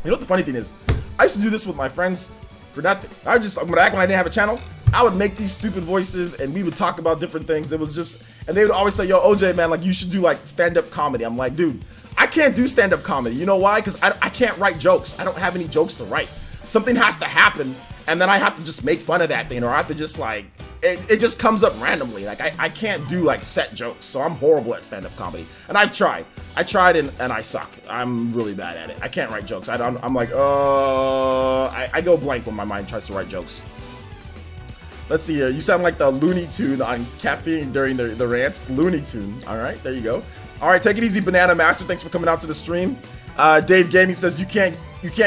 You know what the funny thing is? I used to do this with my friends for nothing. Back when I didn't have a channel, I would make these stupid voices and we would talk about different things. It was just, and they would always say, yo, OJ, man, like, you should do like stand-up comedy. I'm like, dude, I can't do stand-up comedy. You know why? Because I can't write jokes. I don't have any jokes to write. Something has to happen, and then I have to just make fun of that thing, or I have to just like, it just comes up randomly. Like, I can't do like set jokes, so I'm horrible at stand-up comedy. And I've tried. I tried and I suck. I'm really bad at it. I can't write jokes. I'm like, I go blank when my mind tries to write jokes. Let's see here. You sound like the Looney Tune on caffeine during the rants. Looney Tune. All right, there you go. All right, take it easy, Banana Master. Thanks for coming out to the stream. Dave Gaming says you can't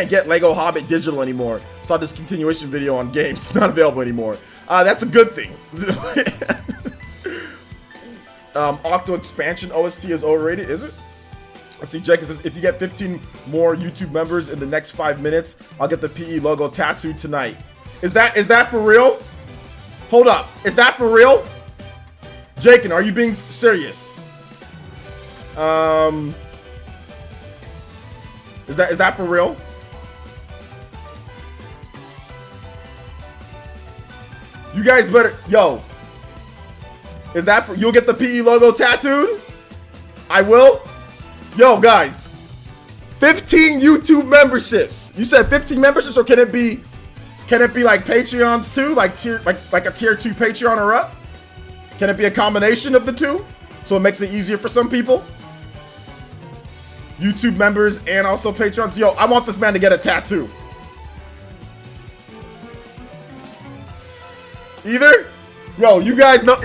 get Lego Hobbit digital anymore. Saw this continuation video on games. Not available anymore. That's a good thing. Octo Expansion OST is overrated, is it? Let's see, Jenkins says, if you get 15 more YouTube members in the next 5 minutes, I'll get the PE logo tattooed tonight. Is that for real? Hold up. Is that for real? Jakin, are you being serious? Is that for real? You guys better, yo. Is that for, you'll get the PE logo tattooed? I will? Yo, guys. 15 YouTube memberships. You said 15 memberships, or can it be like Patreons too? Like a tier 2 Patreon or up? Can it be a combination of the two? So it makes it easier for some people? YouTube members and also Patreons. Yo, I want this man to get a tattoo. Either? Yo, you guys know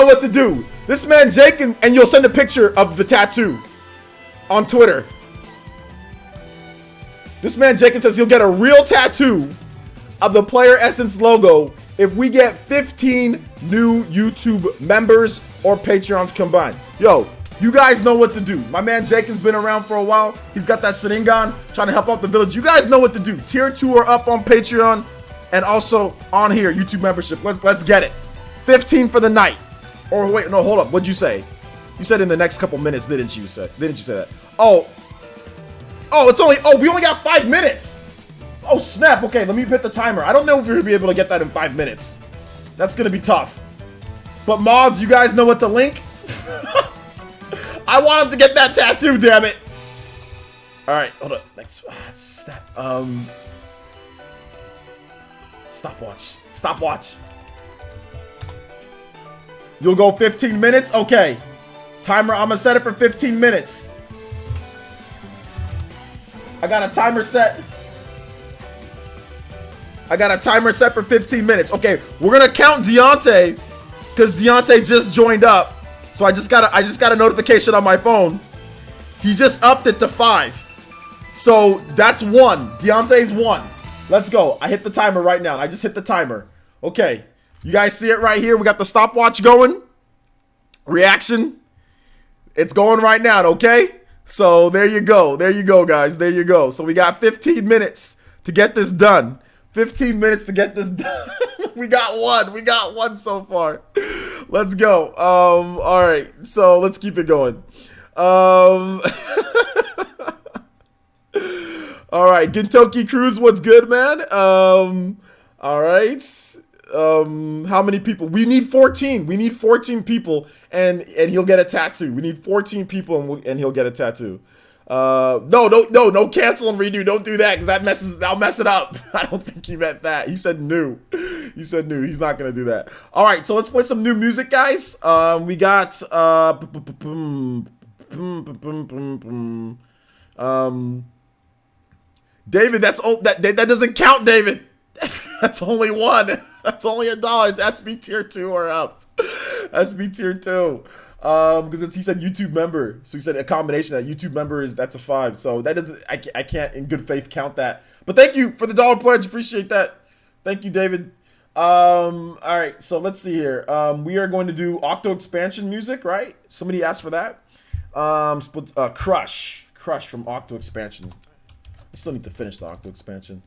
what to do. This man Jake, and you'll send a picture of the tattoo on Twitter. This man Jake says he'll get a real tattoo of the Player Essence logo if we get 15 new YouTube members or Patreons combined. Yo, you guys know what to do. My man Jake has been around for a while. He's got that Sharingan trying to help out the village. You guys know what to do. Tier 2 or up on Patreon and also on here, YouTube membership. Let's get it. 15 for the night. Or wait, no, hold up. What'd you say? You said in the next couple minutes, didn't you say that? Oh, we only got 5 minutes. Oh, snap. Okay, let me hit the timer. I don't know if you're going to be able to get that in 5 minutes. That's going to be tough. But mods, you guys know what to link? I want him to get that tattoo, damn it. All right, hold up. Next, snap. Stopwatch. You'll go 15 minutes? Okay. Timer, I'm gonna set it for 15 minutes. I got a timer set for 15 minutes. Okay, we're gonna count Deontay, because Deontay just joined up. So I just got a notification on my phone. He just upped it to 5. So that's 1. Deontay's 1. Let's go. I hit the timer right now. I just hit the timer. Okay. You guys see it right here? We got the stopwatch going. Reaction. It's going right now, okay? So there you go. There you go, guys. There you go. So we got 15 minutes to get this done. 15 minutes to get this done. We got one so far. Let's go. All right. So let's keep it going. All right. Gintoki Cruz, what's good, man? All right. How many people? We need 14. We need 14 people, and he'll get a tattoo. We need 14 people, and he'll get a tattoo. No, cancel and redo. Don't do that, because that'll mess it up. I don't think he meant that. He said new. He said new. He's not gonna do that. All right, so let's play some new music, guys. We got David. That's old. That doesn't count, David. That's only one. That's only $1. It has to be tier 2 or up. It has to be tier 2. Because he said YouTube member, so he said a combination that YouTube member that's a 5. So that doesn't, I can't in good faith count that. But thank you for the $1 pledge, appreciate that. Thank you, David. All right, so let's see here. We are going to do Octo expansion music, right? Somebody asked for that. Crush from Octo expansion. I still need to finish the Octo expansion.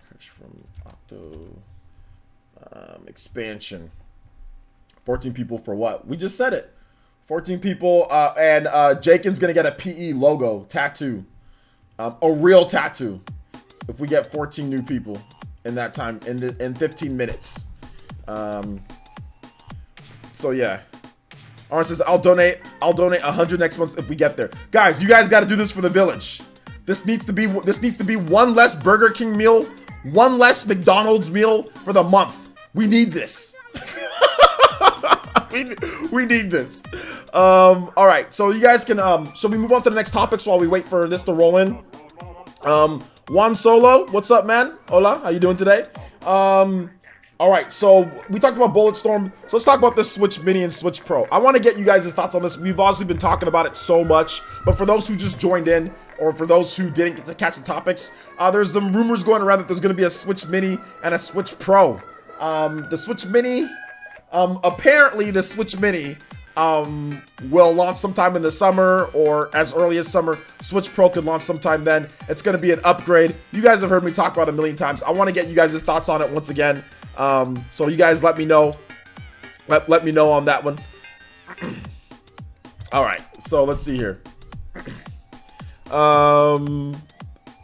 Crush from Octo expansion. 14 people for what? We just said it. 14 people, and Jaken's gonna get a PE logo tattoo, a real tattoo, if we get 14 new people in that time, in 15 minutes. So yeah, Aaron says I'll donate 100 next month if we get there. Guys, you guys got to do this for the village. This needs to be one less Burger King meal, one less McDonald's meal for the month. We need this. we need this. All right, so you guys can shall we move on to the next topics while we wait for this to roll in? Juan Solo, what's up, man? Hola, how you doing today? All right, so we talked about Bulletstorm, so let's talk about this Switch Mini and Switch Pro. I want to get you guys' thoughts on this. We've obviously been talking about it so much, but for those who just joined in, or for those who didn't get to catch the topics, there's some rumors going around that there's going to be a Switch Mini and a Switch Pro. The Switch Mini, apparently the Switch Mini will launch sometime in the summer or as early as summer. Switch Pro could launch sometime then. It's going to be an upgrade. You guys have heard me talk about it a million times. I want to get you guys' thoughts on it once again. So you guys let me know. Let me know on that one. All right, so let's see here.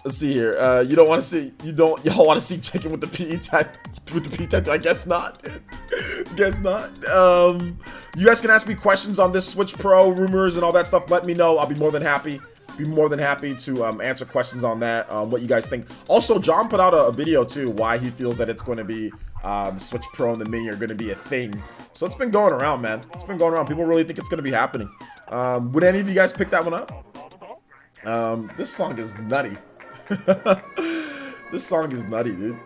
Let's see here. Y'all want to see chicken with the PE tattoo? I guess not. Guess not. You guys can ask me questions on this Switch Pro rumors and all that stuff. Let me know. I'll be more than happy. To answer questions on that. What you guys think. Also, John put out a video too. Why he feels that it's going to be the Switch Pro and the Mini are going to be a thing. So it's been going around, man. It's been going around. People really think it's going to be happening. Would any of you guys pick that one up? This song is nutty. This song is nutty, dude.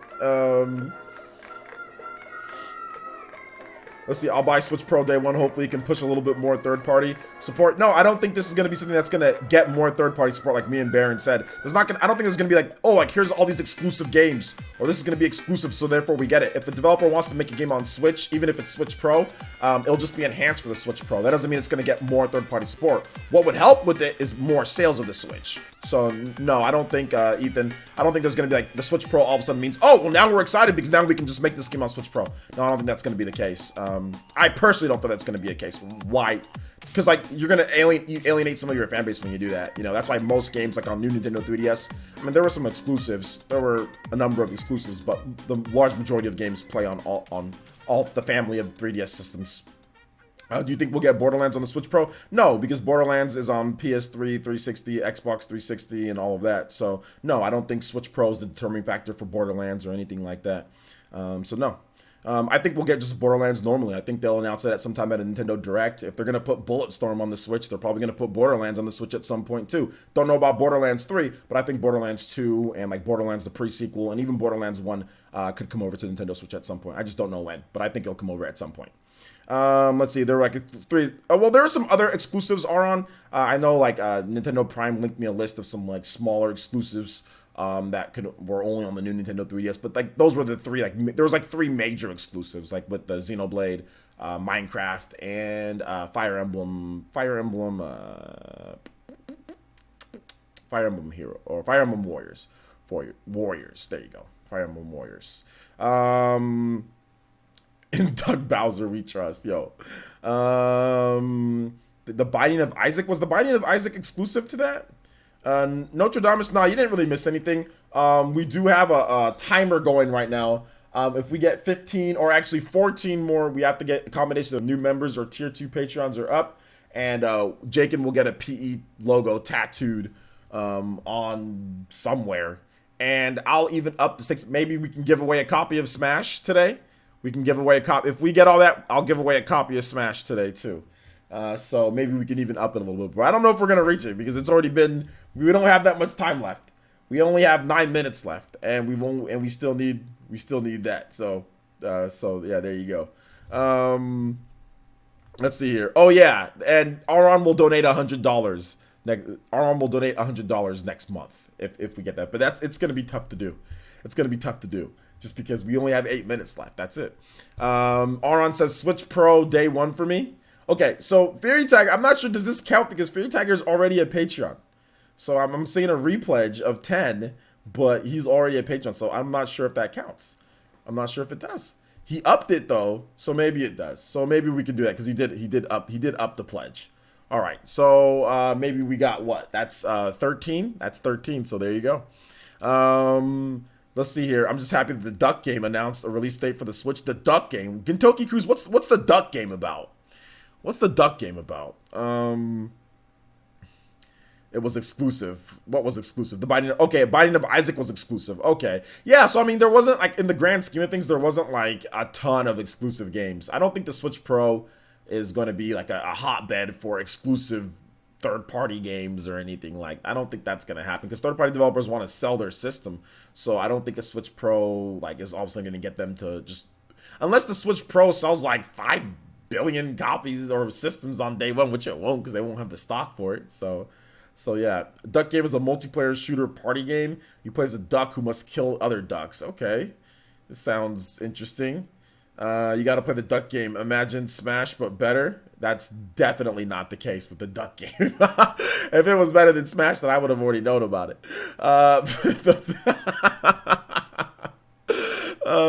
Let's see, I'll buy Switch Pro day one. Hopefully, you can push a little bit more third-party support. No, I don't think this is going to be something that's going to get more third-party support, like me and Baron said. I don't think there's going to be like, oh, like here's all these exclusive games, or this is going to be exclusive, so therefore we get it. If the developer wants to make a game on Switch, even if it's Switch Pro, it'll just be enhanced for the Switch Pro. That doesn't mean it's going to get more third-party support. What would help with it is more sales of the Switch. So no, I don't think, Ethan. I don't think there's going to be like the Switch Pro all of a sudden means, oh, well now we're excited because now we can just make this game on Switch Pro. No, I don't think that's going to be the case. I personally don't think that's going to be a case. Why? Because like you're going to alienate some of your fan base when you do that. You know, that's why most games like on new Nintendo 3DS. I mean, there were some exclusives. There were a number of exclusives, but the large majority of games play on all the family of 3DS systems. Do you think we'll get Borderlands on the Switch Pro? No, because Borderlands is on PS3, 360, Xbox 360, and all of that. So, no, I don't think Switch Pro is the determining factor for Borderlands or anything like that. So, no. I think we'll get just Borderlands normally. I think they'll announce it at some time at a Nintendo Direct. If they're going to put Bulletstorm on the Switch, they're probably going to put Borderlands on the Switch at some point, too. Don't know about Borderlands 3, but I think Borderlands 2 and, like, Borderlands the pre-sequel and even Borderlands 1 could come over to Nintendo Switch at some point. I just don't know when, but I think it'll come over at some point. Let's see, there were like three. Well, there are some other exclusives are on. I know like Nintendo Prime linked me a list of some like smaller exclusives that were only on the new Nintendo 3DS. But like those were the three. Like there was like three major exclusives, like with the Xenoblade, Minecraft, and Fire Emblem Hero or Fire Emblem Warriors. Warriors. There you go. Fire Emblem Warriors. In Doug Bowser we trust, yo. The Binding of Isaac, was the Binding of Isaac exclusive to that? Notre Dame, no, you didn't really miss anything. We do have a timer going right now If we get 15 or actually 14 more, we have to get a combination of new members or tier 2 Patreons are up. And Jacob will get a PE logo tattooed on somewhere. And I'll even up the stakes. Maybe we can give away a copy of Smash today. We can give away a copy. If we get all that, I'll give away a copy of Smash today too. So maybe we can even up it a little bit. But I don't know if we're gonna reach it because it's already been. We don't have that much time left. We only have 9 minutes left, and we still need that. So yeah, there you go. Let's see here. Oh yeah, and Aron will donate $100. Aron will donate $100 next month if we get that. But it's gonna be tough to do. It's gonna be tough to do just because we only have 8 minutes left. That's it. Aron says Switch Pro day 1 for me. Okay, so Fairy Tiger, I'm not sure does this count because Fairy Tiger is already a Patreon. So I'm seeing a repledge of 10, but he's already a Patreon, so I'm not sure if that counts. I'm not sure if it does. He upped it though, so maybe it does. So maybe we can do that because he did up the pledge. All right, so maybe we got what? That's 13. That's 13. So there you go. Let's see here. I'm just happy that the Duck game announced a release date for the Switch. The Duck game, Kentucky Cruise. What's the Duck game about? What's the Duck game about? It was exclusive. What was exclusive? The Binding. Okay, Binding of Isaac was exclusive. Okay, yeah. So I mean, there wasn't like in the grand scheme of things, there wasn't like a ton of exclusive games. I don't think the Switch Pro is going to be like a hotbed for exclusive third-party games or anything like. I don't think that's going to happen because third-party developers want to sell their system. So I don't think a Switch Pro like is all of a sudden going to get them to just unless the Switch Pro sells like 5 billion copies or systems on day 1, which it won't because they won't have the stock for it. So yeah, Duck game is a multiplayer shooter party game. You play as a duck who must kill other ducks. Okay, this sounds interesting. You got to play the Duck game. Imagine Smash, but better. That's definitely not the case with the Duck game. If it was better than Smash, then I would have already known about it. Oh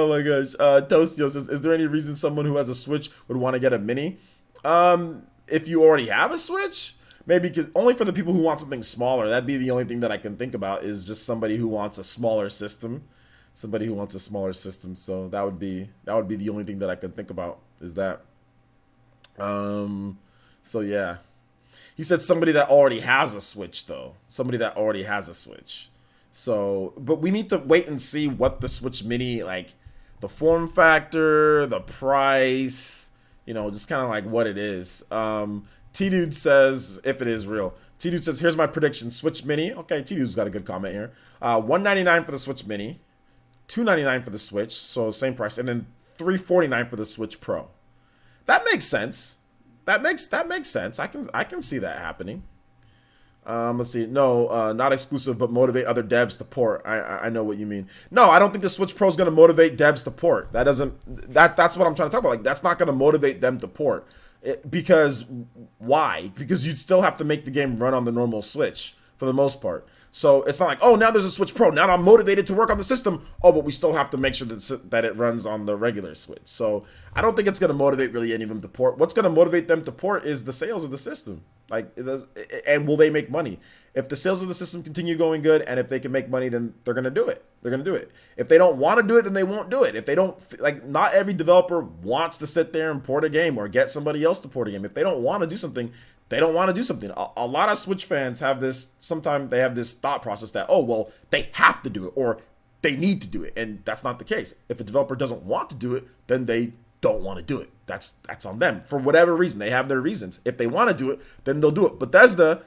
my gosh. Tostio says, is there any reason someone who has a Switch would want to get a Mini? If you already have a Switch? Maybe because only for the people who want something smaller. That'd be the only thing that I can think about is just somebody who wants a smaller system. Somebody who wants a smaller system. So that would be the only thing that I can think about is that. So yeah. He said somebody that already has a Switch though. Somebody that already has a Switch. So, but we need to wait and see what the Switch Mini, like the form factor, the price, just kind of like what it is. T-Dude says, if it is real. T-Dude says, here's my prediction. Switch Mini. Okay, T-Dude's got a good comment here. $199 for the Switch Mini. $299 for the Switch. So same price. And then $349 for the Switch Pro. That makes sense. That makes sense. I can see that happening. Let's see. No, not exclusive, but motivate other devs to port. I know what you mean. No, I don't think the Switch Pro is going to motivate devs to port. That's what I'm trying to talk about. Like, that's not going to motivate them to port. Because why? Because you'd still have to make the game run on the normal Switch for the most part. So it's not like, oh, now there's a Switch Pro. Now I'm motivated to work on the system. Oh, but we still have to make sure that it runs on the regular Switch. So I don't think it's going to motivate really any of them to port. What's going to motivate them to port is the sales of the system. Like, and will they make money? If the sales of the system continue going good and if they can make money, then they're going to do it. They're going to do it. If they don't want to do it, then they won't do it. If they don't, like, not every developer wants to sit there and port a game or get somebody else to port a game. If they don't want to do something, they don't want to do something. A lot of Switch fans have this, sometimes they have this thought process that, oh, well, they have to do it or they need to do it. And that's not the case. If a developer doesn't want to do it, then they don't want to do it. That's on them. For whatever reason, they have their reasons. If they want to do it, then they'll do it. Bethesda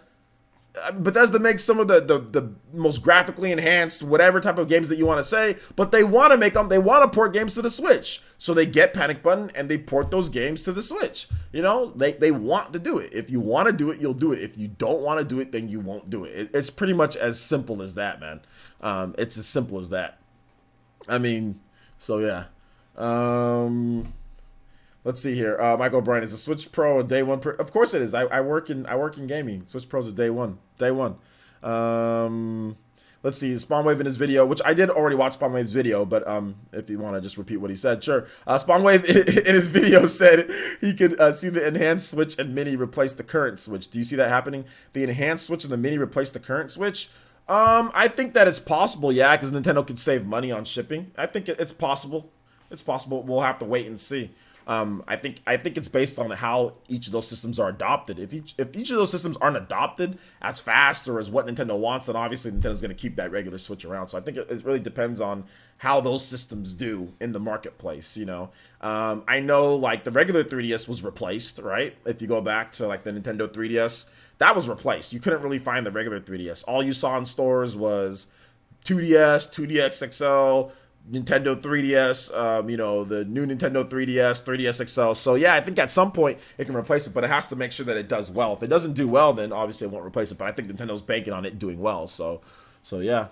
makes some of the most graphically enhanced whatever type of games that you want to say, but they want to make them. They want to port games to the Switch, so they get Panic Button and they port those games to the Switch. They want to do it. If you want to do it, you'll do it. If you don't want to do it, then you won't do it. It's pretty much as simple as that, man. It's as simple as that. I mean, so yeah. Let's see here. Michael O'Brien, is a Switch Pro a day one? Of course it is. I work in gaming. Switch Pro's a day one. Day one. Let's see. Spawnwave in his video, which I did already watch Spawnwave's video, but if you want to just repeat what he said, sure. Spawnwave in his video said he could see the enhanced Switch and Mini replace the current Switch. Do you see that happening? The enhanced Switch and the Mini replace the current Switch? I think that it's possible, yeah, because Nintendo could save money on shipping. I think it's possible. It's possible. We'll have to wait and see. I think it's based on how each of those systems are adopted. If each of those systems aren't adopted as fast or as what Nintendo wants, then obviously Nintendo's going to keep that regular Switch around. So I think it really depends on how those systems do in the marketplace. I know like the regular 3DS was replaced, right? If you go back to like the Nintendo 3DS, that was replaced. You couldn't really find the regular 3DS. All you saw in stores was 2DS, 2DX XL, Nintendo 3DS, the new Nintendo 3DS, 3DS XL. So yeah, I think at some point it can replace it, but it has to make sure that it does well. If it doesn't do well, then obviously it won't replace it. But I think Nintendo's banking on it doing well. So yeah.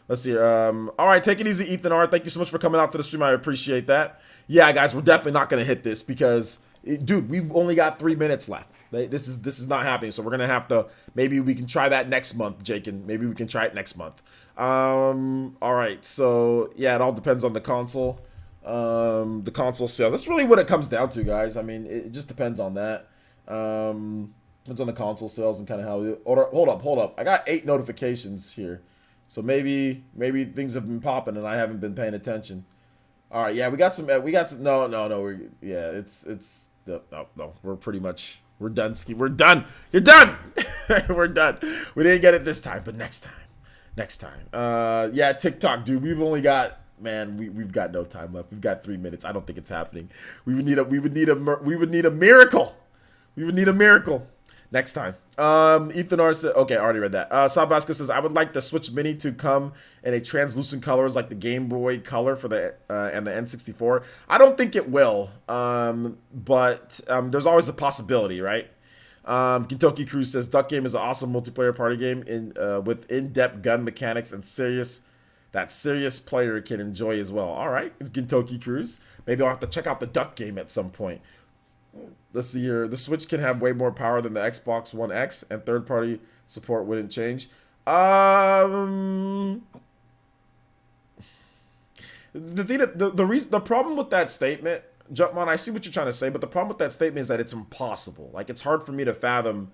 Let's see. All right, take it easy, Ethan R. Thank you so much for coming out to the stream. I appreciate that. Yeah, guys, we're definitely not gonna hit this because, dude, we've only got 3 minutes left. This is not happening. So we're gonna have to. Maybe we can try that next month, Jake, and maybe we can try it next month. All right. So yeah, it all depends on the console. The console sales. That's really what it comes down to, guys. I mean, it just depends on that. Depends on the console sales and kind of how. Hold up. I got 8 notifications here. So maybe things have been popping and I haven't been paying attention. All right, yeah, we got some. No. We're pretty much we're done. We're done. You're done. We're done. We didn't get it this time, but next time. Yeah, TikTok, dude. We've only got we've got no time left. We've got 3 minutes. I don't think it's happening. We would need a miracle. We would need a miracle. Next time. Ethan R said, okay, I already read that. Sal Vasquez says, I would like the Switch Mini to come in a translucent colors like the Game Boy Color for the and the N64. I don't think it will, but there's always a possibility, right? Kentucky Cruz says, Duck Game is an awesome multiplayer party game with in-depth gun mechanics and serious player can enjoy as well. All right, Kentucky Cruz. Maybe I'll have to check out the Duck Game at some point. Let's see here. The Switch can have way more power than the Xbox One X, and third-party support wouldn't change. The problem with that statement, Jumpman, I see what you're trying to say, but the problem with that statement is that it's impossible. Like, it's hard for me to fathom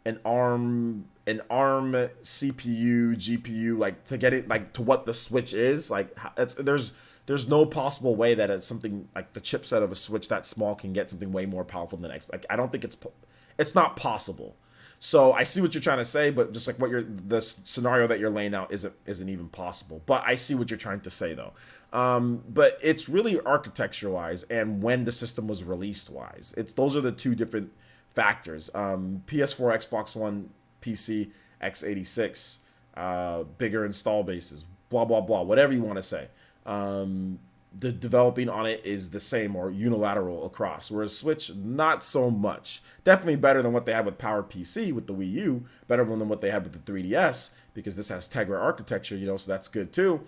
an ARM CPU, GPU, like to get it like to what the Switch is. Like, there's no possible way that it's something like the chipset of a Switch that small can get something way more powerful than Xbox. Like, I don't think it's not possible. So I see what you're trying to say, but just like the scenario that you're laying out isn't even possible. But I see what you're trying to say though. But it's really architecture wise and when the system was released wise. Those are the two different factors. PS4, Xbox One, PC, x86, bigger install bases, blah blah blah, whatever you want to say. The developing on it is the same or unilateral across, whereas Switch not so much. Definitely better than what they had with Power PC with the Wii U, better than what they had with the 3DS because this has Tegra architecture, so that's good too.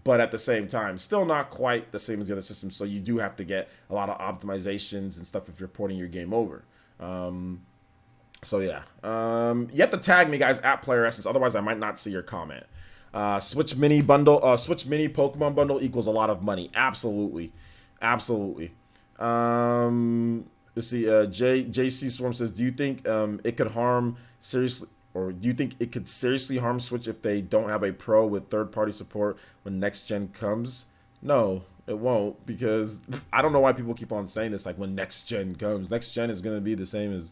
But at the same time, still not quite the same as the other systems. So you do have to get a lot of optimizations and stuff if you're porting your game over. So yeah, you have to tag me guys at Player Essence, otherwise I might not see your comment. Switch Mini bundle, Switch Mini Pokemon bundle equals a lot of money. Absolutely. Let's see. JC Swarm says, do you think it could harm seriously, or do you think it could seriously harm Switch if they don't have a Pro with third-party support when next gen comes? No, it won't, because I don't know why people keep on saying this. Like when next gen comes, next gen is going to be the same as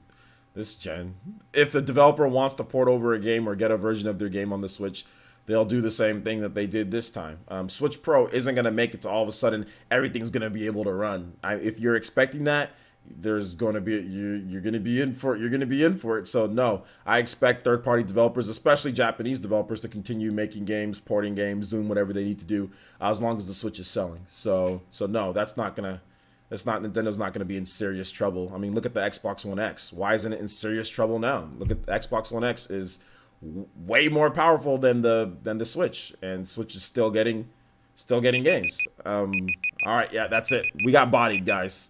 this gen. If the developer wants to port over a game or get a version of their game on the Switch, they'll do the same thing that they did this time. Switch Pro isn't going to make it to all of a sudden everything's going to be able to run. If you're expecting that, there's going to be you're going to be in for it. You're going to be in for it. So no, I expect third-party developers, especially Japanese developers, to continue making games, porting games, doing whatever they need to do as long as the Switch is selling. So no, Nintendo's not going to be in serious trouble. I mean, look at the Xbox One X. Why isn't it in serious trouble now? Look at the Xbox One X is way more powerful than the Switch, and Switch is still getting games. All right, yeah, that's it. We got bodied, guys.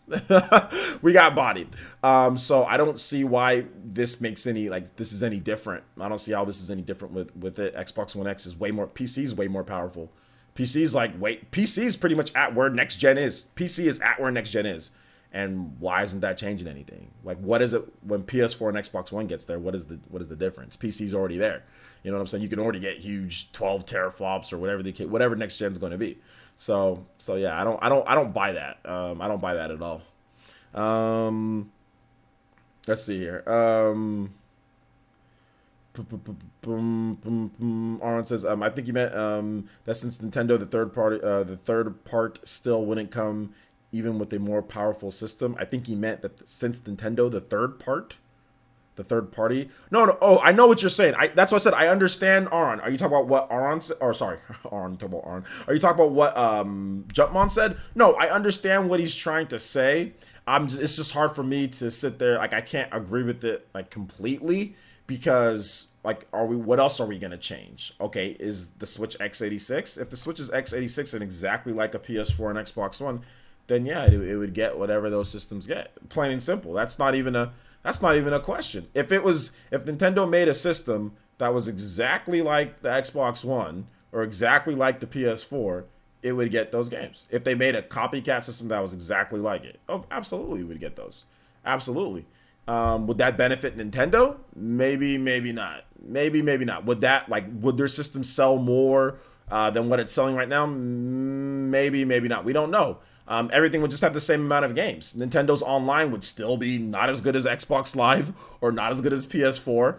We got bodied. So I don't see why this makes this is any different. I don't see how this is any different with it. Xbox One X is PC's way more powerful. PC is pretty much at where next gen is. PC is at where next gen is. And why isn't that changing anything? Like, what is it when PS4 and Xbox One gets there? What is the difference? PC's already there. You know what I'm saying? You can already get huge 12 teraflops or whatever next gen's going to be. So yeah, I don't buy that. I don't buy that at all. Let's see here. Aaron says, I think you meant that since Nintendo, the third part still wouldn't come even with a more powerful system. I think he meant that since Nintendo, the third party. No. Oh, I know what you're saying. That's what I said. I understand Aaron. Are you talking about what Aaron said? Or sorry, Aaron. Talking about Aaron. Are you talking about what Jumpmon said? No, I understand what he's trying to say. It's just hard for me to sit there. Like, I can't agree with it like completely because like, what else are we gonna change? Okay, is the Switch x86? If the Switch is x86 and exactly like a PS4 and Xbox One, then yeah, it would get whatever those systems get. Plain and simple. That's not even a question. If Nintendo made a system that was exactly like the Xbox One or exactly like the PS4, it would get those games. If they made a copycat system that was exactly like it, oh, absolutely, we would get those. Absolutely. Would that benefit Nintendo? Maybe not. Maybe not. Would their system sell more than what it's selling right now? Maybe not. We don't know. Everything would just have the same amount of games. Nintendo's online would still be not as good as Xbox Live or not as good as PS4.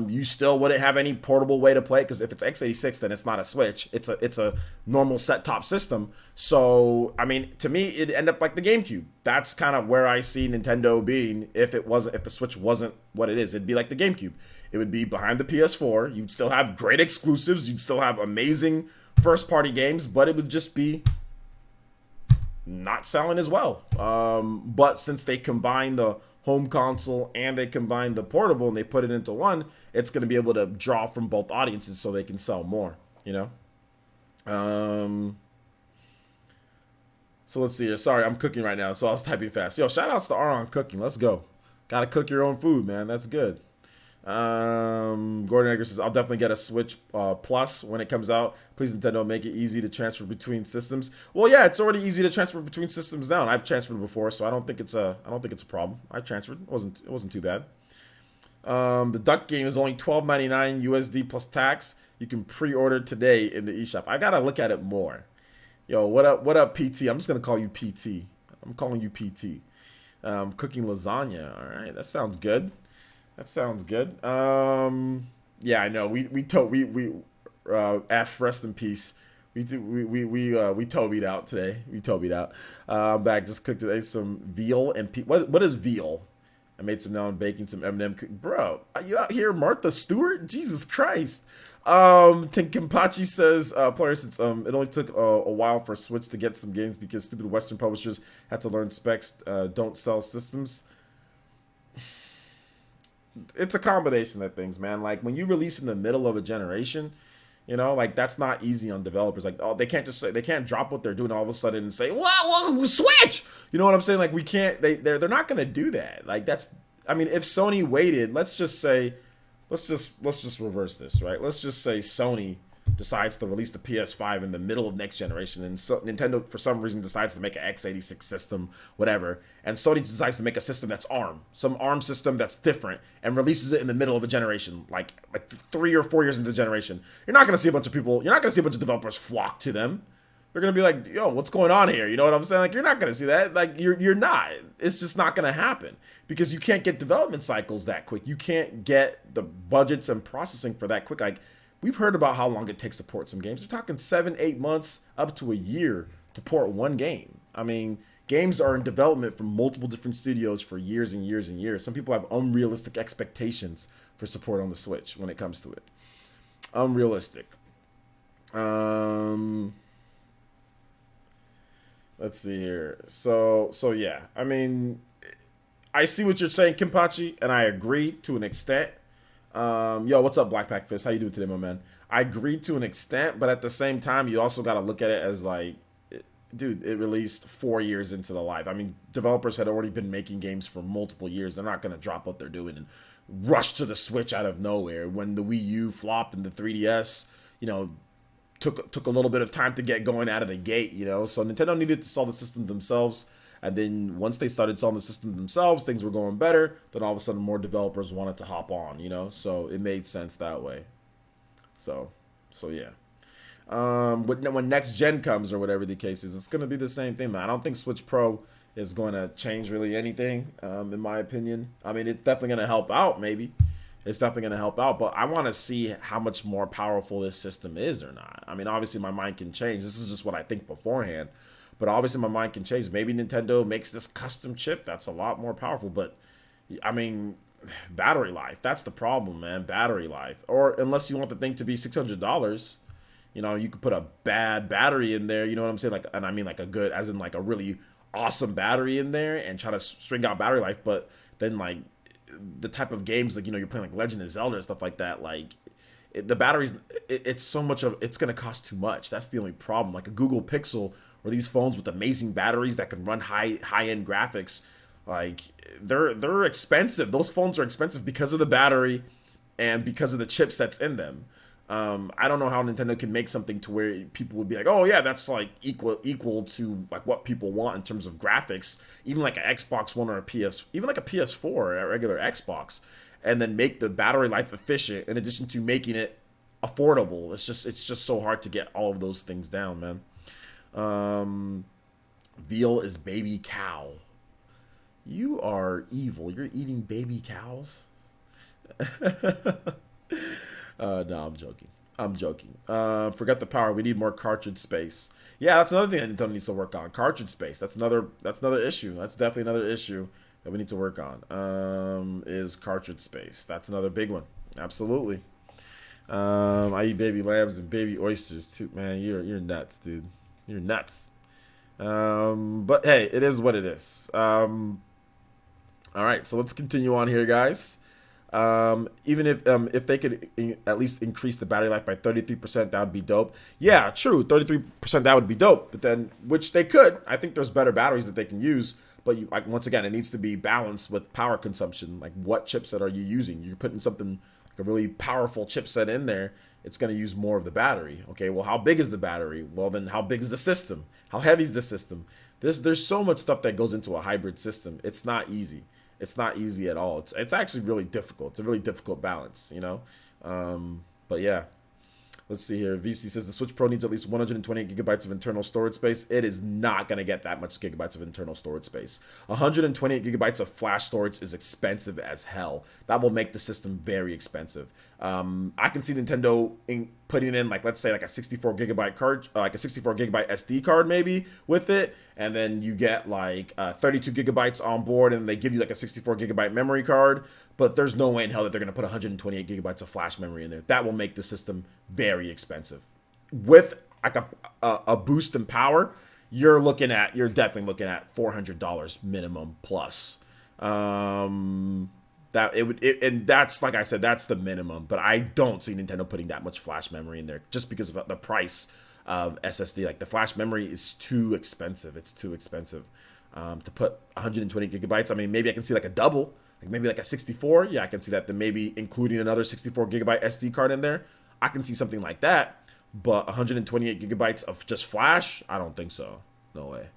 You still wouldn't have any portable way to play it because if it's x86, then it's not a Switch. It's a normal set-top system. So, I mean, to me, it'd end up like the GameCube. That's kind of where I see Nintendo being if the Switch wasn't what it is. It'd be like the GameCube. It would be behind the PS4. You'd still have great exclusives. You'd still have amazing first-party games, but it would just be not selling as well. But since they combine the home console and they combine the portable and they put it into one, it's going to be able to draw from both audiences so they can sell more, you know? So let's see here. Sorry, I'm cooking right now, so I was typing fast. Yo, shout outs to Aaron cooking. Let's go. Gotta cook your own food, man. That's good. Gordon Edgar says, I'll definitely get a Switch Plus when it comes out. Please, Nintendo, make it easy to transfer between systems. Well, yeah, it's already easy to transfer between systems now, and I've transferred before, so I don't think it's a problem. I transferred. It wasn't too bad. The Duck game is only $12.99 USD plus tax. You can pre-order today in the eShop. I gotta look at it more. Yo, what up, PT? I'm just gonna call you PT. I'm calling you PT. Cooking lasagna. All right, that sounds good. Yeah, I know. We F, rest in peace. We Toby'd out today. I'm back. Just cooked today some veal and what is veal? I made some now. I'm baking some M&M. Bro, are you out here, Martha Stewart? Jesus Christ. Tenkimpachi says, players, since it only took a while for Switch to get some games because stupid Western publishers had to learn specs, don't sell systems. It's a combination of things, man. Like, when you release in the middle of a generation, you know, like, that's not easy on developers. Like, oh, they can't drop what they're doing all of a sudden and say, well, Switch! You know what I'm saying? Like, we can't, they're not going to do that. Like, I mean, if Sony waited, let's just reverse this, right? Let's just say Sony decides to release the PS5 in the middle of next generation, and so Nintendo for some reason decides to make an x86 system, whatever, and Sony decides to make a system that's some ARM system that's different, and releases it in the middle of a generation, like 3 or 4 years into the generation. You're not going to see a bunch of developers flock to them. They're going to be like, yo, what's going on here? You know what I'm saying? Like, you're not going to see that. Like, you're not. It's just not going to happen because you can't get development cycles that quick. You can't get the budgets and processing for that quick. Like, we've heard about how long it takes to port some games. We're talking 7-8 months up to a year to port one game. I mean, games are in development from multiple different studios for years and years and years. Some people have unrealistic expectations for support on the Switch when it comes to it. Unrealistic. Let's see here. So yeah. I mean, I see what you're saying, Kimpachi, and I agree to an extent. Yo, what's up, Blackpack Fist? How you doing today, my man? I agree to an extent, but at the same time, you also got to look at it as like, dude, it released 4 years into the life. I mean, developers had already been making games for multiple years. They're not going to drop what they're doing and rush to the Switch out of nowhere. When the Wii U flopped and the 3DS, you know, took a little bit of time to get going out of the gate, you know. So Nintendo needed to sell the system themselves. And then once they started selling the system themselves, things were going better. Then all of a sudden, more developers wanted to hop on, so it made sense that way. So, yeah. When next gen comes or whatever the case is, it's going to be the same thing, man. I don't think Switch Pro is going to change really anything, in my opinion. I mean, it's definitely going to help out, maybe. It's definitely going to help out, but I want to see how much more powerful this system is or not. I mean, obviously my mind can change. This is just what I think beforehand, but obviously my mind can change. Maybe Nintendo makes this custom chip that's a lot more powerful, but I mean, battery life, that's the problem, man. Battery life. Or unless you want the thing to be $600, you could put a bad battery in there, you know what I'm saying? Like, and I mean like a good, as in like a really awesome battery in there and try to string out battery life, but then like the type of games like you're playing like Legend of Zelda and stuff like that, like the batteries, it's so much of it's going to cost too much. That's the only problem. Like a Google Pixel or these phones with amazing batteries that can run high end graphics, like they're expensive. Those phones are expensive because of the battery and because of the chipsets in them. I don't know how Nintendo can make something to where people would be like, oh yeah, that's like equal to like what people want in terms of graphics, even like an Xbox One or even like a PS4 or a regular Xbox, and then make the battery life efficient in addition to making it affordable. It's just so hard to get all of those things down, man. Veal is baby cow. You are evil. You're eating baby cows. No, I'm joking. Forget the power. We need more cartridge space. Yeah, that's another thing that Nintendo needs to work on. Cartridge space. That's another issue. That's definitely another issue that we need to work on. Is cartridge space. That's another big one. Absolutely. I eat baby lambs and baby oysters too. Man, you're nuts, dude. You're nuts. But hey, it is what it is. All right, so let's continue on here, guys. Even if they could at least increase the battery life by 33%, that would be dope. Yeah, true, 33%, that would be dope. But then, which they could, I think there's better batteries that they can use. But like once again, it needs to be balanced with power consumption. Like what chipset are you using? You're putting something like a really powerful chipset in there. It's going to use more of the battery. Okay, well, how big is the battery? Well, then how big is the system? How heavy is the system? There's so much stuff that goes into a hybrid system. It's not easy. It's not easy at all. It's actually really difficult. It's a really difficult balance, But yeah, let's see here. VC says the Switch Pro needs at least 128 gigabytes of internal storage space. It is not going to get that much gigabytes of internal storage space. 128 gigabytes of flash storage is expensive as hell. That will make the system very expensive. I can see Nintendo putting in like, let's say like a 64 gigabyte card, like a 64 gigabyte SD card maybe with it. And then you get like 32 gigabytes on board and they give you like a 64 gigabyte memory card. But there's no way in hell that they're going to put 128 gigabytes of flash memory in there. That will make the system very expensive. With like a boost in power, you're definitely looking at $400 minimum plus. And that's, like I said, that's the minimum. But I don't see Nintendo putting that much flash memory in there just because of the price of SSD. Like the flash memory is too expensive. It's too expensive to put 120 gigabytes. I mean, maybe I can see like a double, like maybe like a 64. Yeah, I can see that. Then maybe including another 64 gigabyte SD card in there. I can see something like that. But 128 gigabytes of just flash, I don't think so. No way.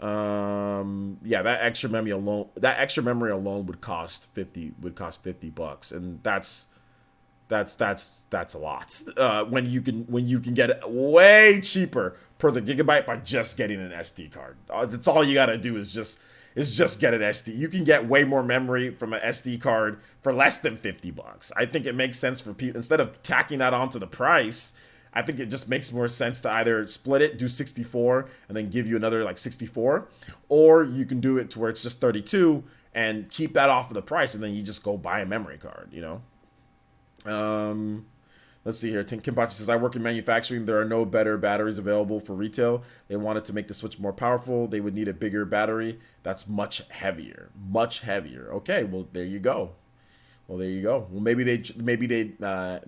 Yeah, that extra memory alone would cost $50, and that's a lot. When you can get it way cheaper per the gigabyte by just getting an SD card. That's all you gotta do is just get an SD. You can get way more memory from an SD card for less than $50. I think it makes sense for people, instead of tacking that onto the price. I think it just makes more sense to either split it, do 64, and then give you another like 64, or you can do it to where it's just 32 and keep that off of the price, and then you just go buy a memory card, Let's see here. Kimbachi says, I work in manufacturing. There are no better batteries available for retail. They wanted to make the Switch more powerful. They would need a bigger battery that's much heavier. Much heavier. Okay, well, there you go. Well, maybe the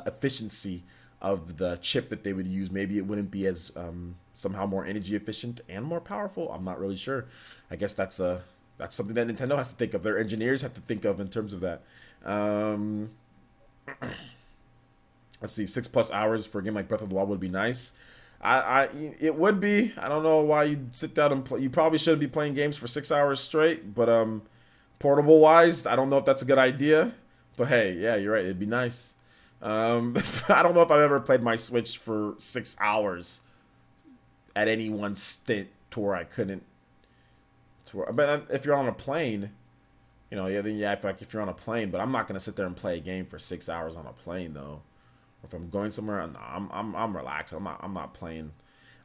efficiency of the chip that they would use, maybe it wouldn't be as somehow more energy efficient and more powerful. I'm not really sure. I guess that's something that Nintendo has to think of. Their engineers have to think of in terms of that. Let's see, 6+ hours for a game like Breath of the Wild would be nice. It would be. I don't know why you'd sit down and play. You probably shouldn't be playing games for 6 hours straight. But portable wise, I don't know if that's a good idea. But hey, yeah, you're right. It'd be nice. I don't know if I've ever played my Switch for 6 hours at any one stint to where I couldn't. But if you're on a plane, you know, yeah, then yeah, like if you're on a plane. But I'm not gonna sit there and play a game for 6 hours on a plane though. If I'm going somewhere, no, I'm relaxed. I'm not playing.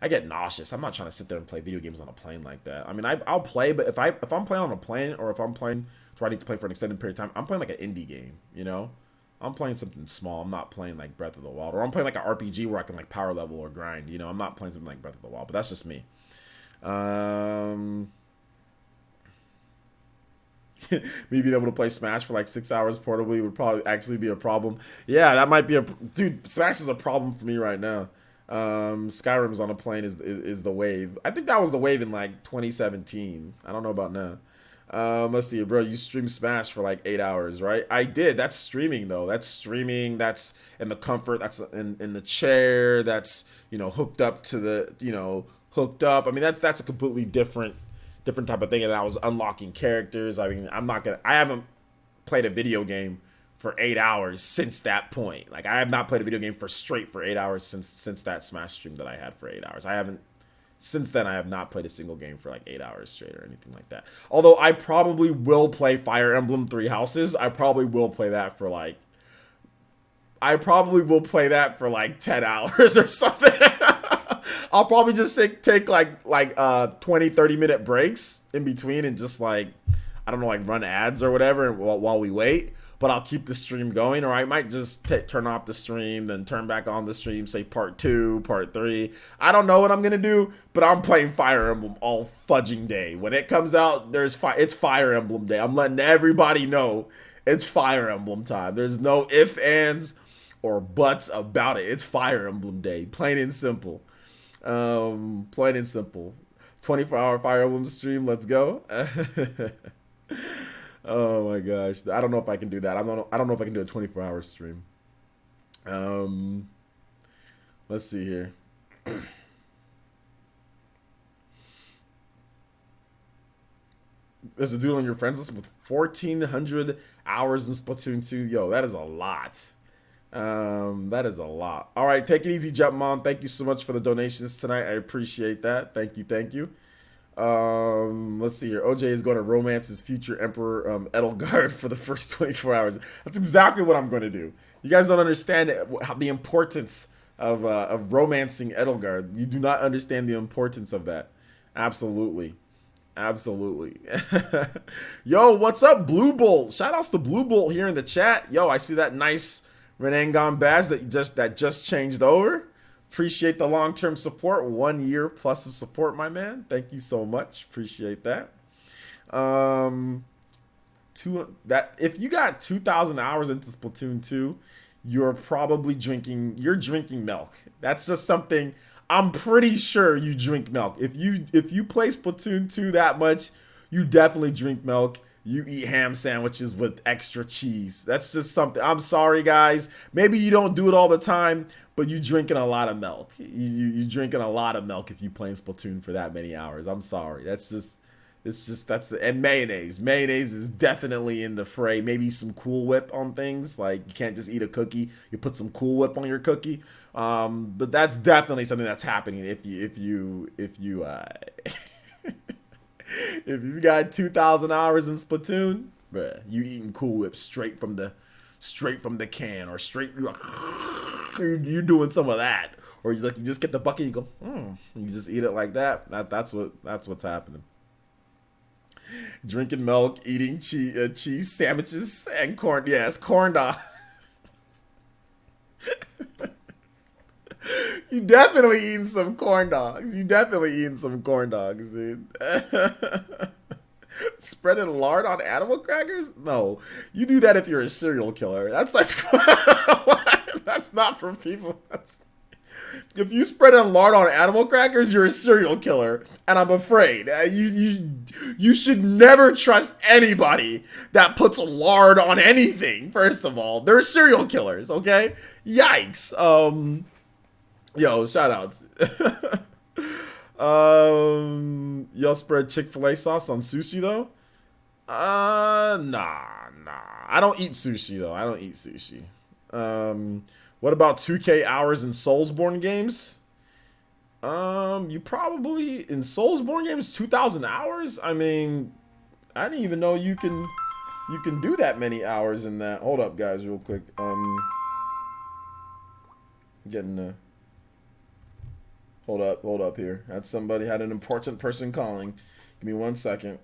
I get nauseous. I'm not trying to sit there and play video games on a plane like that. I mean, I'll play, but if I'm playing on a plane or if I'm playing to I need to play for an extended period of time, I'm playing like an indie game. You know, I'm playing something small. I'm not playing like Breath of the Wild, or I'm playing like an RPG where I can like power level or grind. You know, I'm not playing something like Breath of the Wild, but that's just me. Me being able to play Smash for like 6 hours portably would probably actually be a problem. Yeah, that might be a dude. Smash is a problem for me right now. Skyrim's on a plane is the wave. I think that was the wave in like 2017. I don't know about now. Let's see, bro. You stream Smash for like 8 hours, right? I did. That's streaming though. That's streaming. That's in the comfort. That's in the chair. That's, you know, hooked up to the, you know, hooked up. I mean, that's a completely different type of thing. And I was unlocking characters. I mean, I haven't played a video game for 8 hours since that point. Like, I have not played a video game for 8 hours since that Smash stream that I had for 8 hours. Since then, I have not played a single game for like 8 hours straight or anything like that. Although I probably will play Fire Emblem Three Houses. I probably will play that for like 10 hours or something. I'll probably just take like 20-30 minute breaks in between and just like, I don't know, like run ads or whatever while we wait. But I'll keep the stream going, or I might just turn off the stream, then turn back on the stream, say part 2, part 3. I don't know what I'm gonna do, but I'm playing Fire Emblem all fudging day. When it comes out, it's Fire Emblem day. I'm letting everybody know it's Fire Emblem time. There's no ifs, ands, or buts about it. It's Fire Emblem day, plain and simple. Plain and simple. 24-hour Fire Emblem stream. Let's go. Oh my gosh. I don't know if I can do that. I don't know if I can do a 24-hour stream. Let's see here. There's a dude on your friends list with 1,400 hours in Splatoon 2. Yo, that is a lot. That is a lot. All right, take it easy, Jumpmon. Thank you so much for the donations tonight. I appreciate that. Thank you. Let's see here. OJ is going to romance his future Emperor Edelgard for the first 24 hours. That's exactly what I'm going to do. You guys don't understand the importance of romancing Edelgard. You do not understand the importance of that. Absolutely. Yo, what's up, Blue Bolt? Shout outs to Blue Bolt here in the chat. Yo, I see that nice Renangon badge that just changed over. Appreciate the long-term support. 1 year plus of support, my man. Thank you so much. Appreciate that. If you got 2,000 hours into Splatoon 2, you're probably drinking milk. That's just something I'm pretty sure you drink milk. If you play Splatoon 2 that much, you definitely drink milk. You eat ham sandwiches with extra cheese. That's just something. I'm sorry, guys. Maybe you don't do it all the time, but you drinking a lot of milk. You drinking a lot of milk if you playing Splatoon for that many hours. I'm sorry. And mayonnaise. Mayonnaise is definitely in the fray. Maybe some Cool Whip on things. Like, you can't just eat a cookie. You put some Cool Whip on your cookie. But that's definitely something that's happening if you if you got 2,000 hours in Splatoon, bruh, you eating Cool Whip straight from the can, or you're doing some of that, or you just get the bucket, you go, you just eat it like that. That's what's happening. Drinking milk, eating cheese sandwiches and corn. Yes, corn dog. You definitely eating some corn dogs. Dude. Spreading lard on animal crackers? No. You do that if you're a serial killer. That's not for people. If you spread lard on animal crackers, you're a serial killer. And I'm afraid you should never trust anybody that puts lard on anything, first of all. They're serial killers, okay? Yikes. Yo, shout outs. Y'all spread Chick-fil-A sauce on sushi though? Nah. I don't eat sushi though. I don't eat sushi. What about 2K hours in Soulsborne games? You probably in Soulsborne games 2,000 hours. I mean, I didn't even know you can do that many hours in that. Hold up, guys, real quick. Getting hold up here. Had somebody had an important person calling. Give me 1 second.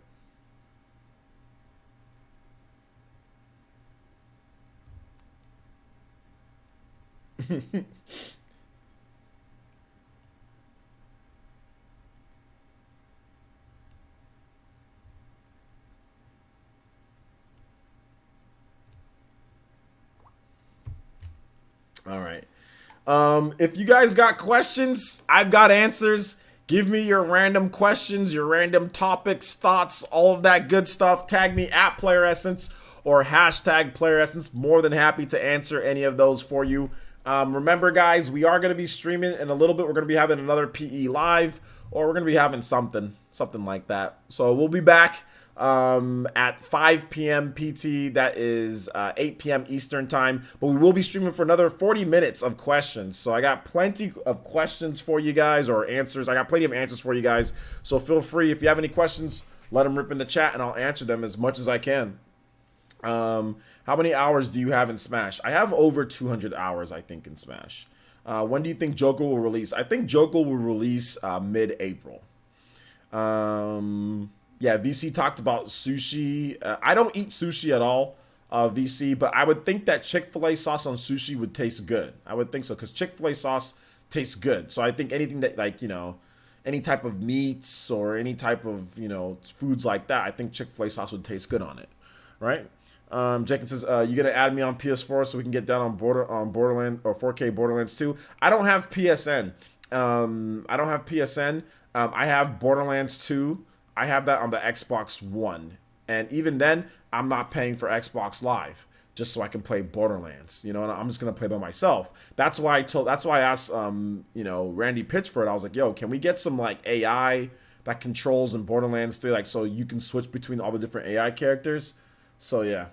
All right. If you guys got questions, I've got answers. Give me your random questions, your random topics, thoughts, all of that good stuff. Tag me at Player Essence or hashtag Player Essence. More than happy to answer any of those for you. Remember, guys, we are going to be streaming in a little bit. We're going to be having another PE live, or we're going to be having something like that. So we'll be back at 5 p.m. PT. That is 8 p.m. Eastern time. But we will be streaming for another 40 minutes of questions. So I got plenty of questions for you guys, or answers. I got plenty of answers for you guys. So feel free, if you have any questions, let them rip in the chat, and I'll answer them as much as I can. How many hours do you have in Smash? I have over 200 hours, I think, in Smash. When do you think Joker will release? I think Joker will release mid-April. Yeah, VC talked about sushi. I don't eat sushi at all, VC, but I would think that Chick-fil-A sauce on sushi would taste good. I would think so, because Chick-fil-A sauce tastes good. So I think anything that, like, you know, any type of meats or any type of, you know, foods like that, I think Chick-fil-A sauce would taste good on it, right? Jenkins says, you gonna add me on PS4 so we can get down on Borderlands or 4K Borderlands 2. I don't have PSN. I have Borderlands 2. I have that on the Xbox One, and even then, I'm not paying for Xbox Live just so I can play Borderlands. You know, and I'm just gonna play by myself. That's why I asked, you know, Randy Pitchford. I was like, yo, can we get some like AI that controls in Borderlands 3, like so you can switch between all the different AI characters? So yeah.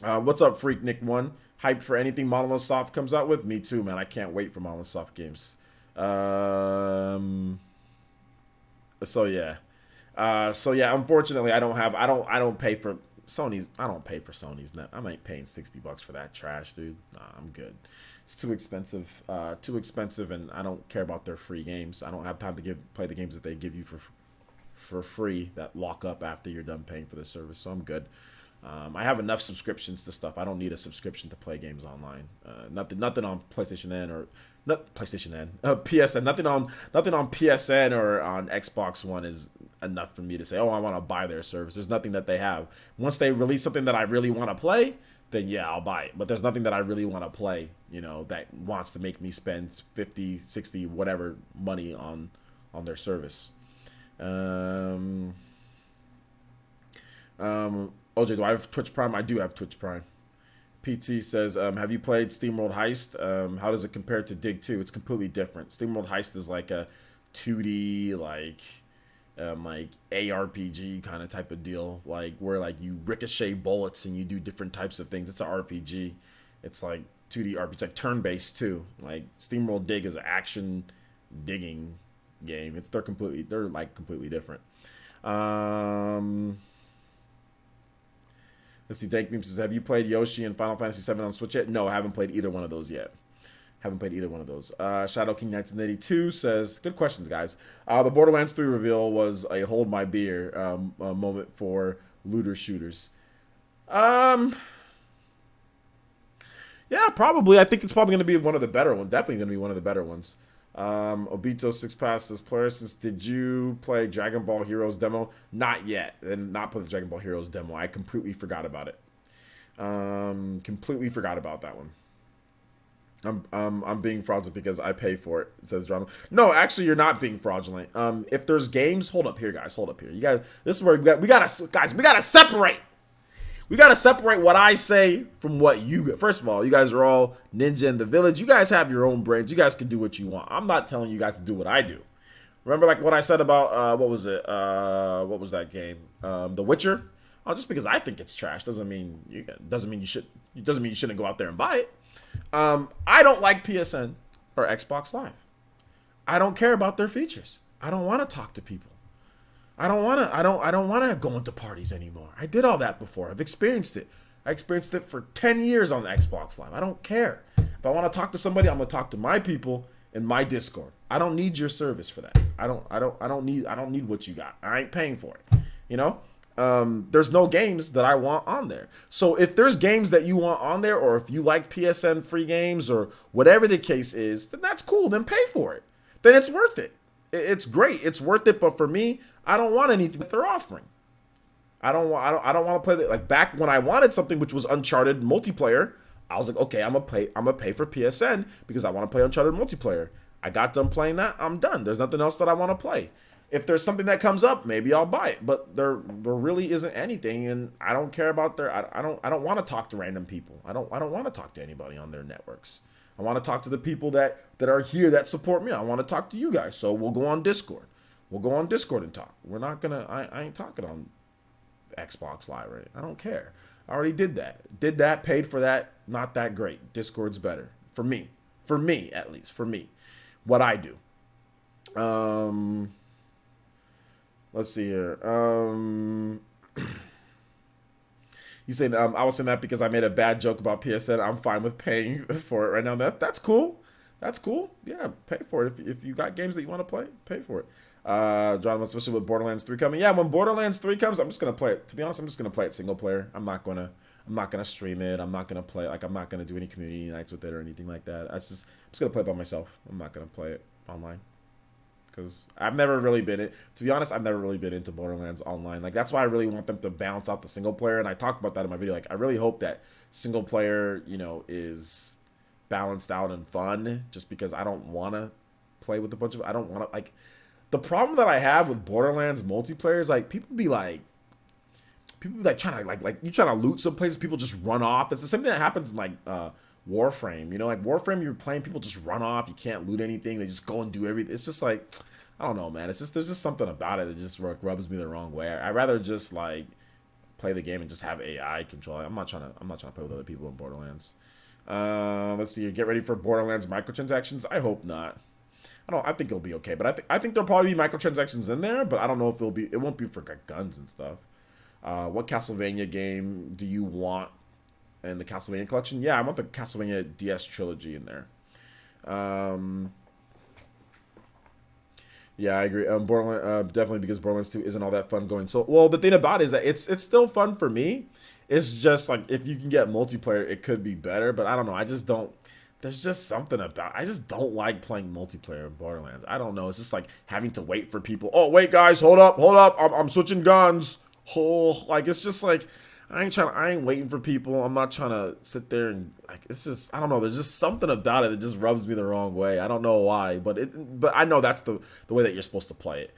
What's up, Freak Nick 1? Hyped for anything Monolith Soft comes out with? Me too, man. I can't wait for Monolith Soft games. So yeah. Unfortunately, I don't pay for Sony's. I don't pay for Sony's net. I'm not paying $60 for that trash, dude. Nah, I'm good. It's too expensive. And I don't care about their free games. I don't have time to play the games that they give you for free that lock up after you're done paying for the service. So I'm good. I have enough subscriptions to stuff. I don't need a subscription to play games online. Nothing on PlayStation N or not PlayStation N, PSN. Nothing on PSN or on Xbox One is enough for me to say, oh, I want to buy their service. There's nothing that they have. Once they release something that I really want to play, then yeah, I'll buy it. But there's nothing that I really want to play, you know, that wants to make me spend 50, 60, whatever money on their service. OJ, do I have Twitch Prime? I do have Twitch Prime. PT says, have you played SteamWorld Heist? How does it compare to Dig 2? It's completely different. SteamWorld Heist is like a 2D, like ARPG kind of type of deal, like where like you ricochet bullets and you do different types of things. It's an RPG. It's like 2D RPG, like turn-based too. Like SteamWorld Dig is an action digging game. They're completely different. Let's see, Dank Beam says, have you played Yoshi and Final Fantasy VII on Switch yet? No, I haven't played either one of those yet. Shadow King 1982 says, good questions, guys. The Borderlands 3 reveal was a hold my beer moment for looter shooters. Yeah, probably. I think it's probably going to be one of the better ones. Definitely going to be one of the better ones. Obito 6 Pass says, Polaris, did you play Dragon Ball Heroes demo? Not yet. And not play the Dragon Ball Heroes demo. I completely forgot about it. Completely forgot about that one. I'm being fraudulent because I pay for it. It says drama. No, actually, you're not being fraudulent. If there's games, hold up here, guys. Hold up here. You guys, this is where we gotta separate. We got to separate what I say from what you. First of all, you guys are all ninja in the village. You guys have your own brains. You guys can do what you want. I'm not telling you guys to do what I do. Remember, like what I said about what was it? What was that game? The Witcher. Oh, just because I think it's trash doesn't mean you should. It doesn't mean you shouldn't go out there and buy it. I don't like PSN or Xbox Live. I don't care about their features. I don't want to talk to people. I don't want to go into parties anymore. I did all that before. I've experienced it. I experienced it for 10 years on Xbox Live. I don't care. If I want to talk to somebody, I'm going to talk to my people in my Discord. I don't need your service for that. I don't need what you got. I ain't paying for it. You know? There's no games that I want on there. So if there's games that you want on there, or if you like PSN free games or whatever the case is, then that's cool. Then pay for it. Then it's worth it. It's great. It's worth it. But for me, I don't want anything that they're offering. I don't want to play that. Like back when I wanted something which was Uncharted multiplayer, I was like, okay, I'm gonna pay for PSN because I want to play Uncharted multiplayer. I got done playing that. I'm done. There's nothing else that I want to play. If there's something that comes up, maybe I'll buy it. But there really isn't anything, and I don't care about their. I don't want to talk to random people. I don't want to talk to anybody on their networks. I want to talk to the people that are here that support me. I want to talk to you guys. So we'll go on Discord. We'll go on Discord and talk. We're not gonna. I ain't talking on Xbox Live. Right? I don't care. I already did that. Did that. Paid for that. Not that great. Discord's better for me. For me, at least. For me, what I do. Let's see here. You saying I was saying that because I made a bad joke about PSN. I'm fine with paying for it right now. That's cool. That's cool. Yeah, pay for it. If you got games that you want to play, pay for it. John, especially with Borderlands 3 coming. Yeah, when Borderlands 3 comes, I'm just gonna play it. To be honest, I'm just gonna play it single player. I'm not gonna stream it. I'm not gonna play it. Like I'm not gonna do any community nights with it or anything like that. I'm just gonna play it by myself. I'm not gonna play it online. Because I've never really been it. To be honest, I've never really been into Borderlands online. Like that's why I really want them to balance out the single player. And I talked about that in my video. Like I really hope that single player, is balanced out and fun. Just because I don't want to play with a bunch of. I don't want to like. The problem that I have with Borderlands multiplayer is like people be like trying to like you trying to loot some places. People just run off. It's the same thing that happens in like Warframe, like Warframe, you're playing, people just run off, you can't loot anything, they just go and do everything. It's just like, I don't know, man. It's just there's just something about it that just rubs me the wrong way. I'd rather just like play the game and just have AI control. I'm not trying to play with other people in Borderlands. Let's see. Get ready for Borderlands microtransactions. I hope not. I think it'll be okay, but I think there'll probably be microtransactions in there, but I don't know if it won't be for guns and stuff. What Castlevania game do you want in the Castlevania collection? Yeah, I want the Castlevania DS trilogy in there. Yeah, I agree. Borderlands, definitely because Borderlands 2 isn't all that fun going. So, well, the thing about it is that it's still fun for me. It's just like if you can get multiplayer, it could be better. But I don't know. I just don't. There's just something about. I just don't like playing multiplayer in Borderlands. I don't know. It's just like having to wait for people. Oh, wait, guys, hold up. I'm switching guns. Oh, like it's just like. I ain't waiting for people. I'm not trying to sit there and like it's just I don't know. There's just something about it that just rubs me the wrong way. I don't know why, but I know that's the way that you're supposed to play it.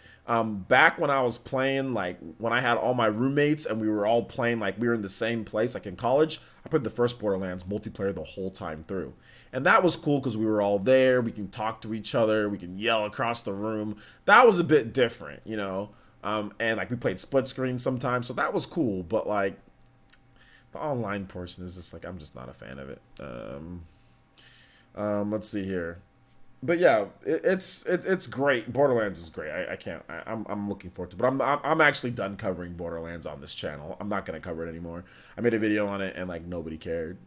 Back when I was playing, like when I had all my roommates and we were all playing, like we were in the same place, like in college, I played the first Borderlands multiplayer the whole time through. And that was cool because we were all there. We can talk to each other. We can yell across the room. That was a bit different, and like we played split screen sometimes, so that was cool. But like the online portion is just like I'm just not a fan of it. Let's see here, but yeah, it's great. Borderlands is great. I'm looking forward to it, but I'm actually done covering Borderlands on this channel. I'm not gonna cover it anymore. I made a video on it and like nobody cared,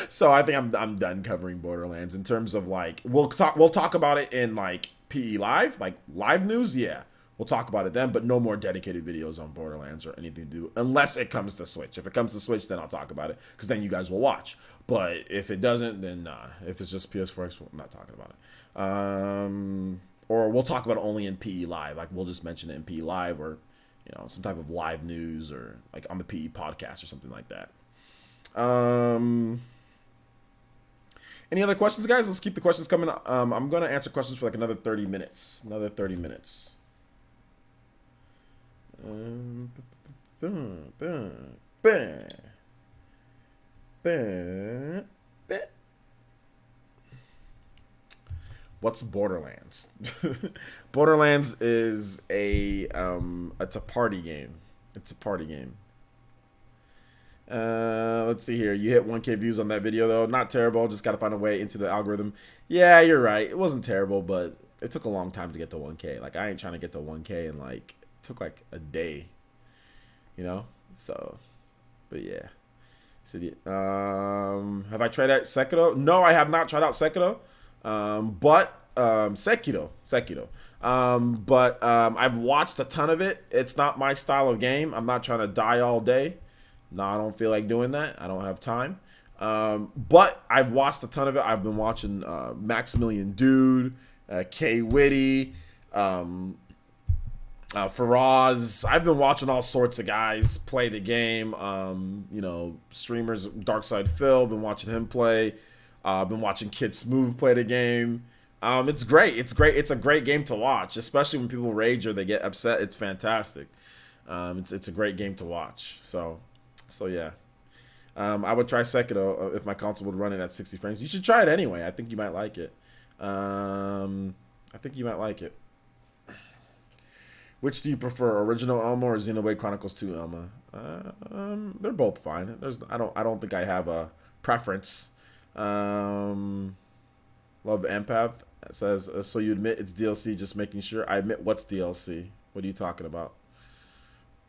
so I think I'm done covering Borderlands in terms of like we'll talk about it in like PE Live, like live news. Yeah. We'll talk about it then, but no more dedicated videos on Borderlands or anything to do, unless it comes to Switch. If it comes to Switch, then I'll talk about it, because then you guys will watch. But if it doesn't, then nah. If it's just PS4, I'm not talking about it. Or we'll talk about it only in PE Live. Like, we'll just mention it in PE Live, or, some type of live news, or, like, on the PE podcast or something like that. Any other questions, guys? Let's keep the questions coming. I'm going to answer questions for, like, another 30 minutes. Bah. Bah. Bah. What's Borderlands? Borderlands is it's a party game. It's a party game. Let's see here. You hit 1K views on that video though. Not terrible. Just gotta find a way into the algorithm. Yeah, you're right. It wasn't terrible, but it took a long time to get to 1K. Like I ain't trying to get to 1K in like it took like a day. You know? So but yeah. So, have I tried out Sekiro? No, I have not tried out Sekiro. But Sekiro. But I've watched a ton of it. It's not my style of game. I'm not trying to die all day. No, I don't feel like doing that. I don't have time. But I've watched a ton of it. I've been watching Maximilian Dude, K Witty, Faraz. I've been watching all sorts of guys play the game. You know, streamers, Darkside Phil. Been watching him play. Been watching Kid Smooth play the game. It's great. It's great. It's a great game to watch, especially when people rage or they get upset. It's fantastic. It's a great game to watch. So yeah. I would try Sekiro if my console would run it at 60 frames. You should try it anyway. I think you might like it. Which do you prefer, original Elma or Xenoblade Chronicles 2 Elma? They're both fine. I don't think I have a preference. Love Empath. It says, so you admit it's DLC, just making sure. I admit what's DLC. What are you talking about?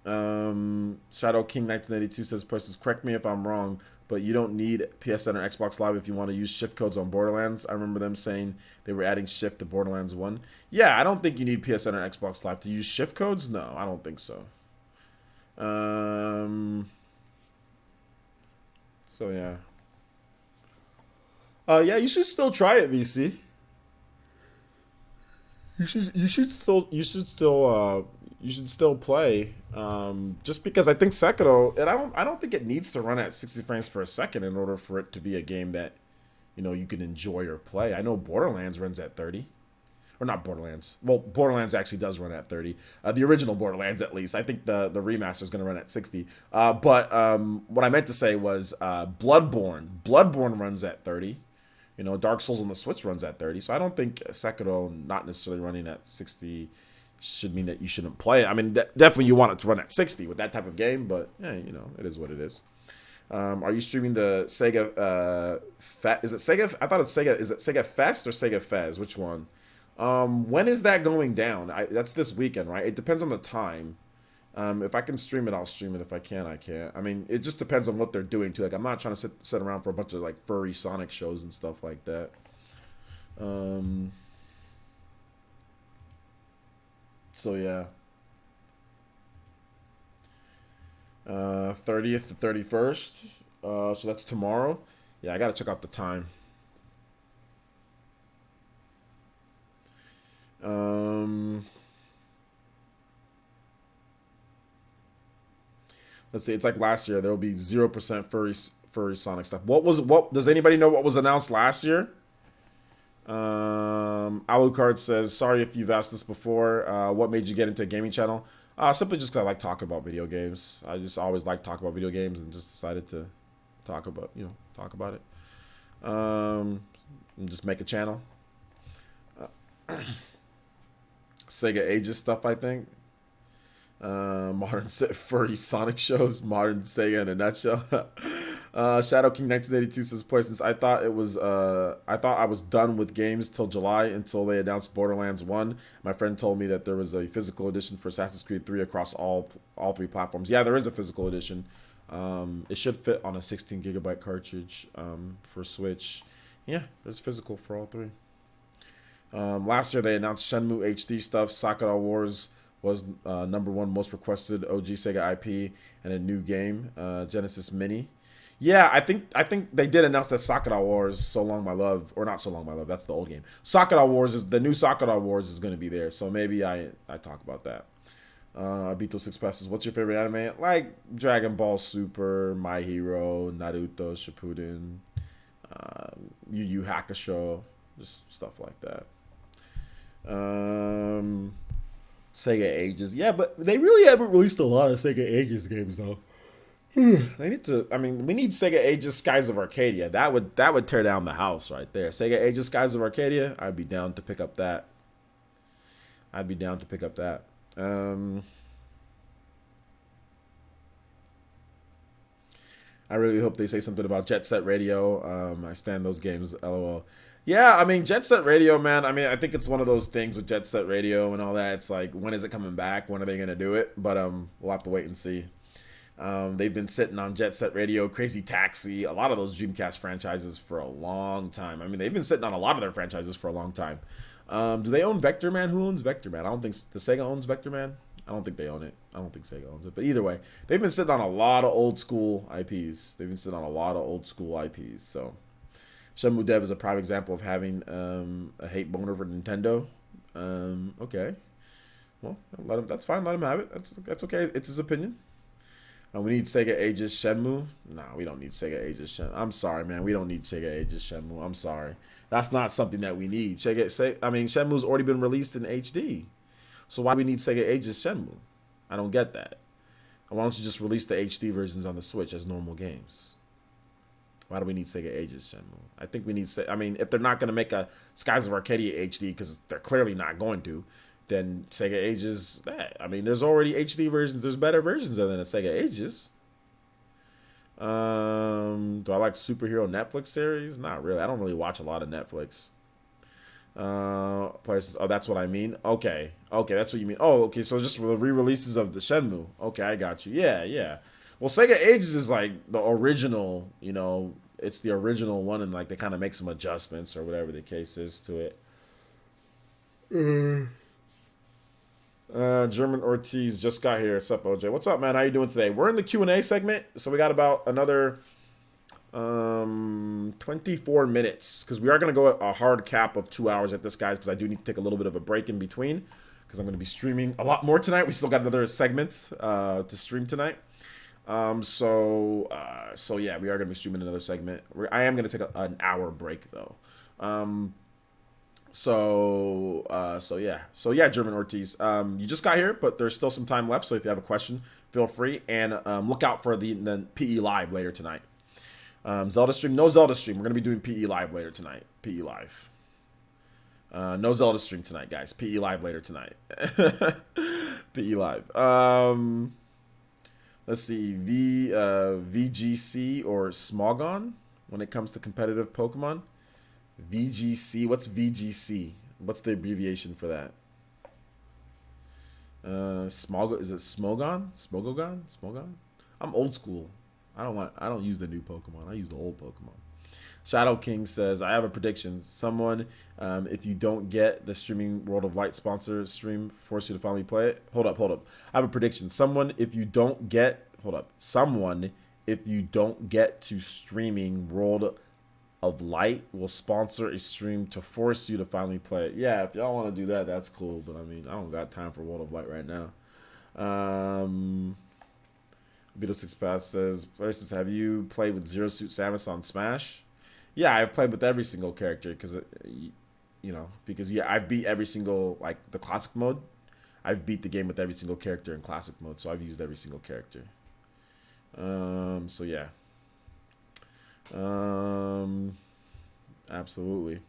Shadow King 1982 says, persons, correct me if I'm wrong, but you don't need PSN or Xbox Live if you want to use shift codes on Borderlands. I remember them saying they were adding shift to Borderlands 1. Yeah, I don't think you need PSN or Xbox Live to use shift codes. No, I don't think so. So yeah. Yeah, you should still try it, VC. You should still play. Just because I think Sekiro, and I don't think it needs to run at 60 frames per second in order for it to be a game that, you know, you can enjoy or play. I know Borderlands runs at 30. Or not Borderlands. Well, Borderlands actually does run at 30. The original Borderlands, at least. I think the remaster is going to run at 60. But what I meant to say was Bloodborne. Bloodborne runs at 30. You know, Dark Souls on the Switch runs at 30. So I don't think Sekiro not necessarily running at 60 should mean that you shouldn't play it. I mean, definitely you want it to run at 60 with that type of game. But, yeah, you know, it is what it is. Are you streaming the Sega Is it Sega? I thought it's Sega. Is it Sega Fest or Sega Fez? Which one? When is that going down? That's this weekend, right? It depends on the time. If I can stream it, I'll stream it. If I can't, I can't. I mean, it just depends on what they're doing too. Like, I'm not trying to sit around for a bunch of like furry Sonic shows and stuff like that. So yeah. 30th to 31st. So that's tomorrow. Yeah, I gotta check out the time. Let's see. It's like last year. There will be 0% furry Sonic stuff. What does anybody know what was announced last year? Alucard says, sorry if you've asked this before. What made you get into a gaming channel? Simply just because I like talking about video games. I just always like talking about video games and just decided to talk about it. And just make a channel. Sega Ages stuff, I think. Modern furry Sonic shows, modern Sega in a nutshell. Shadow King 1982 says, since I thought I was done with games till July until they announced Borderlands 1. My friend told me that there was a physical edition for Assassin's Creed 3 across all three platforms. Yeah, there is a physical edition. It should fit on a 16 gigabyte cartridge for Switch. Yeah, there's physical for all three. Last year they announced Shenmue HD stuff. Sakura Wars was #1 most requested OG Sega IP and a new game, Genesis Mini. Yeah, I think they did announce that Sakura Wars, So Long My Love, or not So Long My Love, that's the old game. Sakura Wars is the new Sakura Wars is going to be there, so maybe I talk about that. Beetle 6 passes. What's your favorite anime? Like Dragon Ball Super, My Hero, Naruto, Shippuden, Yu Yu Hakusho, just stuff like that. Sega Ages. Yeah, but they really haven't released a lot of Sega Ages games, though. They need to. I mean, we need Sega Aegis Skies of Arcadia. That would tear down the house right there. Sega Aegis Skies of Arcadia. I'd be down to pick up that. I'd be down to pick up that. I really hope they say something about Jet Set Radio. I stand those games. LOL. Yeah, I mean Jet Set Radio, man. I mean, I think it's one of those things with Jet Set Radio and all that. It's like, when is it coming back? When are they gonna do it? But we'll have to wait and see. They've been sitting on Jet Set Radio, Crazy Taxi, a lot of those Dreamcast franchises for a long time. I mean, they've been sitting on a lot of their franchises for a long time. Do they own Vector Man? Who owns Vector Man? I don't think the Sega owns Vector Man. I don't think they own it. I don't think Sega owns it. But either way, they've been sitting on a lot of old school IPs. They've been sitting on a lot of old school IPs. So Shenmue Dev is a prime example of having a hate boner for Nintendo. Okay. Well, let him. That's fine. Let him have it. That's okay. It's his opinion. We need Sega Aegis Shenmue. Nah, we don't need Sega Aegis Shenmue. I'm sorry, man. We don't need Sega Aegis Shenmue. I'm sorry. That's not something that we need. Shenmue's already been released in HD. So why do we need Sega Aegis Shenmue? I don't get that. Why don't you just release the HD versions on the Switch as normal games? Why do we need Sega Aegis Shenmue? I think we need... I mean, if they're not going to make a Skies of Arcadia HD, because they're clearly not going to, then Sega Aegis... I mean, there's already HD versions. There's better versions than a Sega Aegis. Do I like superhero Netflix series? Not really. I don't really watch a lot of Netflix. Places. Oh, that's what I mean. Okay, that's what you mean. Oh, okay. So just the re-releases of the Shenmue. Okay, I got you. Yeah. Well, Sega Aegis is like the original. You know, it's the original one, and like they kind of make some adjustments or whatever the case is to it. German Ortiz just got here. What's up, OJ? What's up, man? How you doing today? We're in the Q&A segment, so we got about another 24 minutes, because we are going to go a hard cap of 2 hours at this, guys, because I do need to take a little bit of a break in between, because I'm going to be streaming a lot more tonight. We still got another segments to stream tonight. So yeah, we are going to be streaming another segment. I am going to take an hour break, though. So yeah, German Ortiz. You just got here, but there's still some time left. So if you have a question, feel free, and look out for the PE Live later tonight. Zelda stream, no Zelda stream. We're gonna be doing PE Live later tonight. PE Live. No Zelda stream tonight, guys. PE Live later tonight. PE Live. Let's see, VGC or Smogon when it comes to competitive Pokemon. VGC. What's VGC? What's the abbreviation for that? Smog. Is it Smogon? Smogon? I'm old school. I don't use the new Pokemon. I use the old Pokemon. Shadow King says, I have a prediction. Someone, if you don't get the streaming World of Light sponsor stream, force you to finally play it. Hold up. I have a prediction. Someone, if you don't get to streaming World of Light, will sponsor a stream to force you to finally play it. Yeah, if y'all want to do that, that's cool. But I mean, I don't got time for World of Light right now. Beetle Six Path says, have you played with Zero Suit Samus on Smash? Yeah, I've played with every single character because I beat every single, like, the classic mode. I've beat the game with every single character in classic mode, so I've used every single character. So yeah. Absolutely.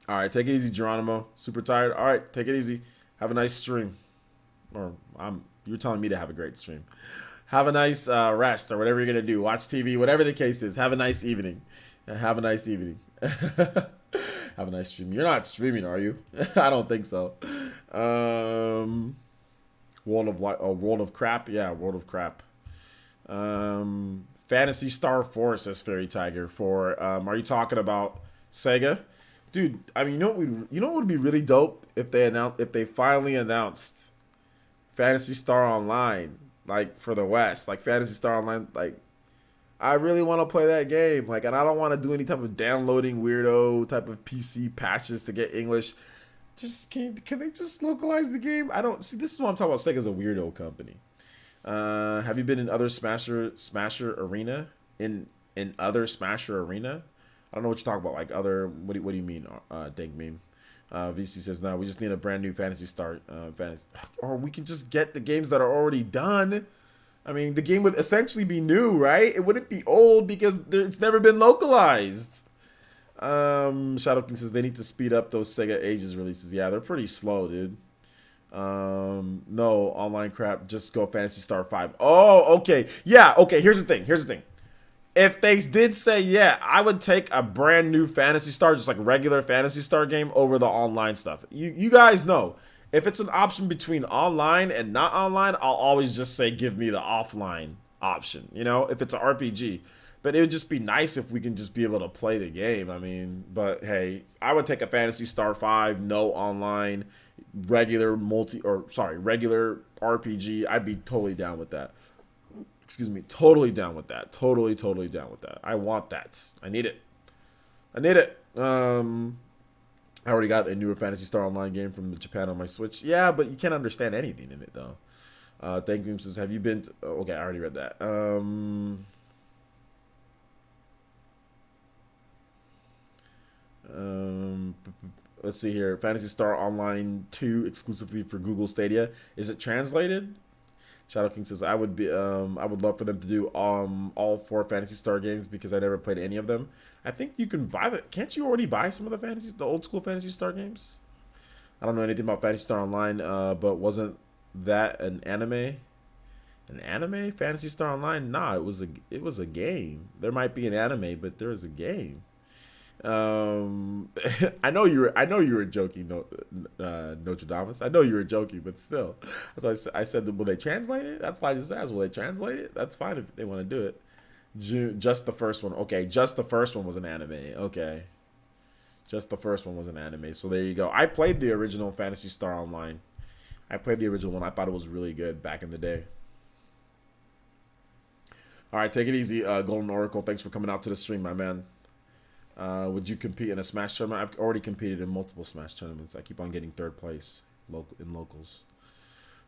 All right, take it easy, Geronimo. Super tired. All right, take it easy. Have a nice stream. You're telling me to have a great stream. Have a nice rest or whatever you're gonna do. Watch TV, whatever the case is. Have a nice evening. Have a nice evening. Have a nice stream. You're not streaming, are you? I don't think so. World of Crap. Yeah, World of Crap. Fantasy Star Force, says Fairy Tiger. Are you talking about Sega? Dude, I mean, you know what would be really dope if they finally announced Fantasy Star Online, like, for the West, like Fantasy Star Online. Like, I really want to play that game, like, and I don't want to do any type of downloading weirdo type of PC patches to get English. Just can they just localize the game? I don't see. This is what I'm talking about. Sega's a weirdo company. Have you been in other Smasher Arena? In other Smasher Arena? I don't know what you're talking about. Like other. What do you mean, Dank Meme? VC says, no, we just need a brand new Fantasy Star. Or we can just get the games that are already done. I mean, the game would essentially be new, right? It wouldn't be old because it's never been localized. Shadow King says they need to speed up those Sega Ages releases. Yeah, they're pretty slow, dude. No online crap. Just go Fantasy Star 5. Oh, okay. Yeah, okay. Here's the thing. If they did say, yeah, I would take a brand new Fantasy Star, just like regular Fantasy Star game, over the online stuff. You guys know, if it's an option between online and not online, I'll always just say give me the offline option, you know, if it's an RPG. But it would just be nice if we can just be able to play the game. I mean, but hey, I would take a Fantasy Star 5, no online, regular regular RPG. I'd be totally down with that. Excuse me, totally down with that. Totally down with that. I want that. I need it. I already got a newer Fantasy Star Online game from Japan on my Switch. Yeah, but you can't understand anything in it though. Thank you. Says, have you been? Okay, I already read that. Let's see here. Fantasy Star Online 2 exclusively for Google Stadia. Is it translated? Shadow King says, I would love for them to do all 4 Fantasy Star games because I never played any of them. I think you can buy can't you already buy some of the old school Fantasy Star games? I don't know anything about Fantasy Star Online, but wasn't that an anime? An anime? Fantasy Star Online? Nah, it was a game. There might be an anime, but there is a game. I know you were joking, Notre Dame. I know you were joking, but still, that's why I said, will they translate it? That's why I just asked, will they translate it? That's fine if they want to do it. Just the first one, okay. Just the first one was an anime, okay. Just the first one was an anime, so there you go. I played the original Fantasy Star Online. I played the original one. I thought it was really good back in the day. All right, take it easy, Golden Oracle. Thanks for coming out to the stream, my man. Would you compete in a Smash tournament? I've already competed in multiple Smash tournaments. I keep on getting 3rd place in locals.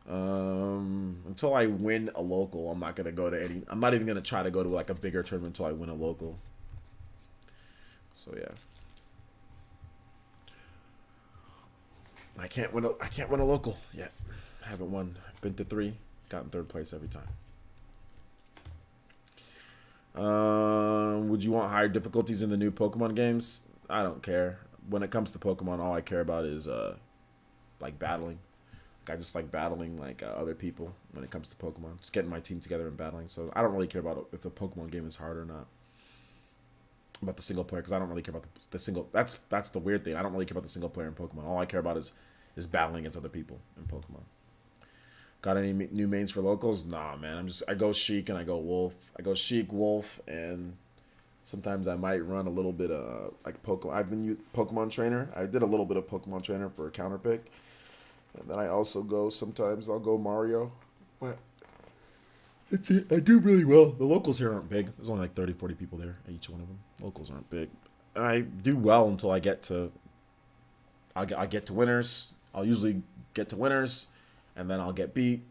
Until I win a local, I'm not gonna go to any. I'm not even gonna try to go to like a bigger tournament until I win a local. So yeah, I can't win a local yet. I haven't won. I've been to 3, gotten 3rd place every time. Would you want higher difficulties in the new Pokemon games? I don't care. When it comes to Pokemon, all I care about is like battling. Like, I just like battling like other people when it comes to Pokemon. Just getting my team together and battling. So I don't really care about if the Pokemon game is hard or not. About the single player, because I don't really care about the single. That's the weird thing. I don't really care about the single player in Pokemon. All I care about is battling against other people in Pokemon. Got any new mains for locals? Nah, man. I go Sheik and I go Wolf. I go Sheik, Wolf, and sometimes I might run a little bit of like Pokemon. I've been Pokemon Trainer. I did a little bit of Pokemon Trainer for a counter pick, and then I also go. Sometimes I'll go Mario. But it's it. I do really well. The locals here aren't big. There's only like 30, 40 people there. Each one of them. Locals aren't big. I do well until I get to. I get to winners. I'll usually get to winners. And then I'll get beat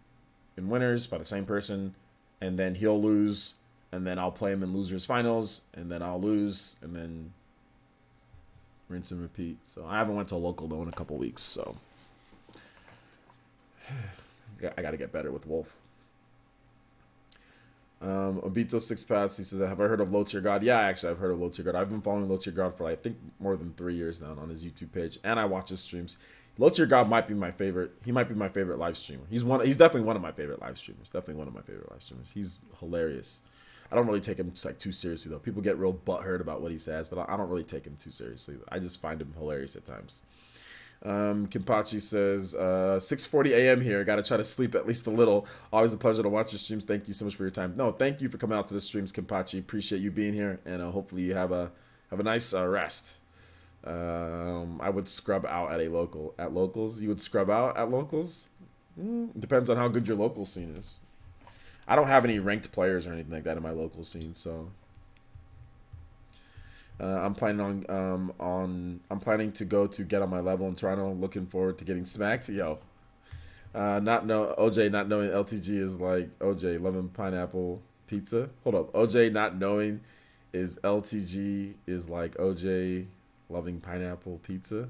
in winners by the same person, and then he'll lose, and then I'll play him in losers finals, and then I'll lose, and then rinse and repeat. So I haven't went to a local though in a couple weeks, so I got to get better with Wolf. Obito Six Paths, he says, have I heard of Low Tier God? Yeah, actually, I've heard of Low Tier God. I've been following Low Tier God for I think more than 3 years now on his YouTube page, and I watch his streams. Low Tier God might be my favorite. He might be my favorite live streamer. He's definitely one of my favorite live streamers. He's hilarious. I don't really take him like too seriously though. People get real butthurt about what he says, but I don't really take him too seriously. I just find him hilarious at times. Kimpachi says, 6:40 a.m. here. Got to try to sleep at least a little. Always a pleasure to watch your streams. Thank you so much for your time. No, thank you for coming out to the streams, Kimpachi. Appreciate you being here, and hopefully you have a nice rest. I would scrub out at locals. You would scrub out at locals? Depends on how good your local scene is. I don't have any ranked players or anything like that in my local scene, so I'm planning I'm planning to go to get on my level in Toronto. Looking forward to getting smacked. Yo. OJ not knowing LTG is like OJ loving pineapple pizza. Hold up. OJ not knowing is LTG is like OJ loving pineapple pizza.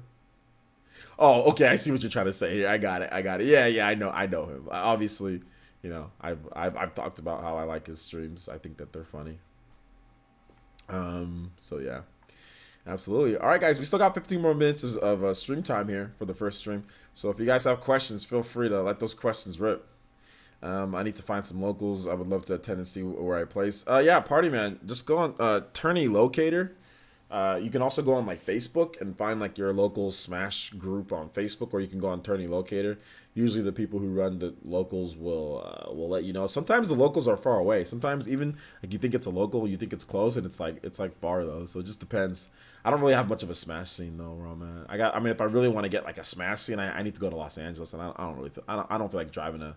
Oh, okay. I see what you're trying to say here. I got it. I got it. Yeah, yeah. I know him. Obviously, I've talked about how I like his streams. I think that they're funny. So yeah, absolutely. All right, guys. We still got 15 more minutes of stream time here for the first stream. So if you guys have questions, feel free to let those questions rip. I need to find some locals. I would love to attend and see where I place. Yeah, party man. Just go on Tourney Locator. You can also go on like Facebook and find like your local Smash group on Facebook, or you can go on Tourney Locator. Usually, the people who run the locals will let you know. Sometimes the locals are far away. Sometimes even like you think it's a local, you think it's close, and it's like far though. So it just depends. I don't really have much of a Smash scene though, where I'm at. I mean, if I really want to get like a Smash scene, I need to go to Los Angeles, and I don't really I don't feel like driving to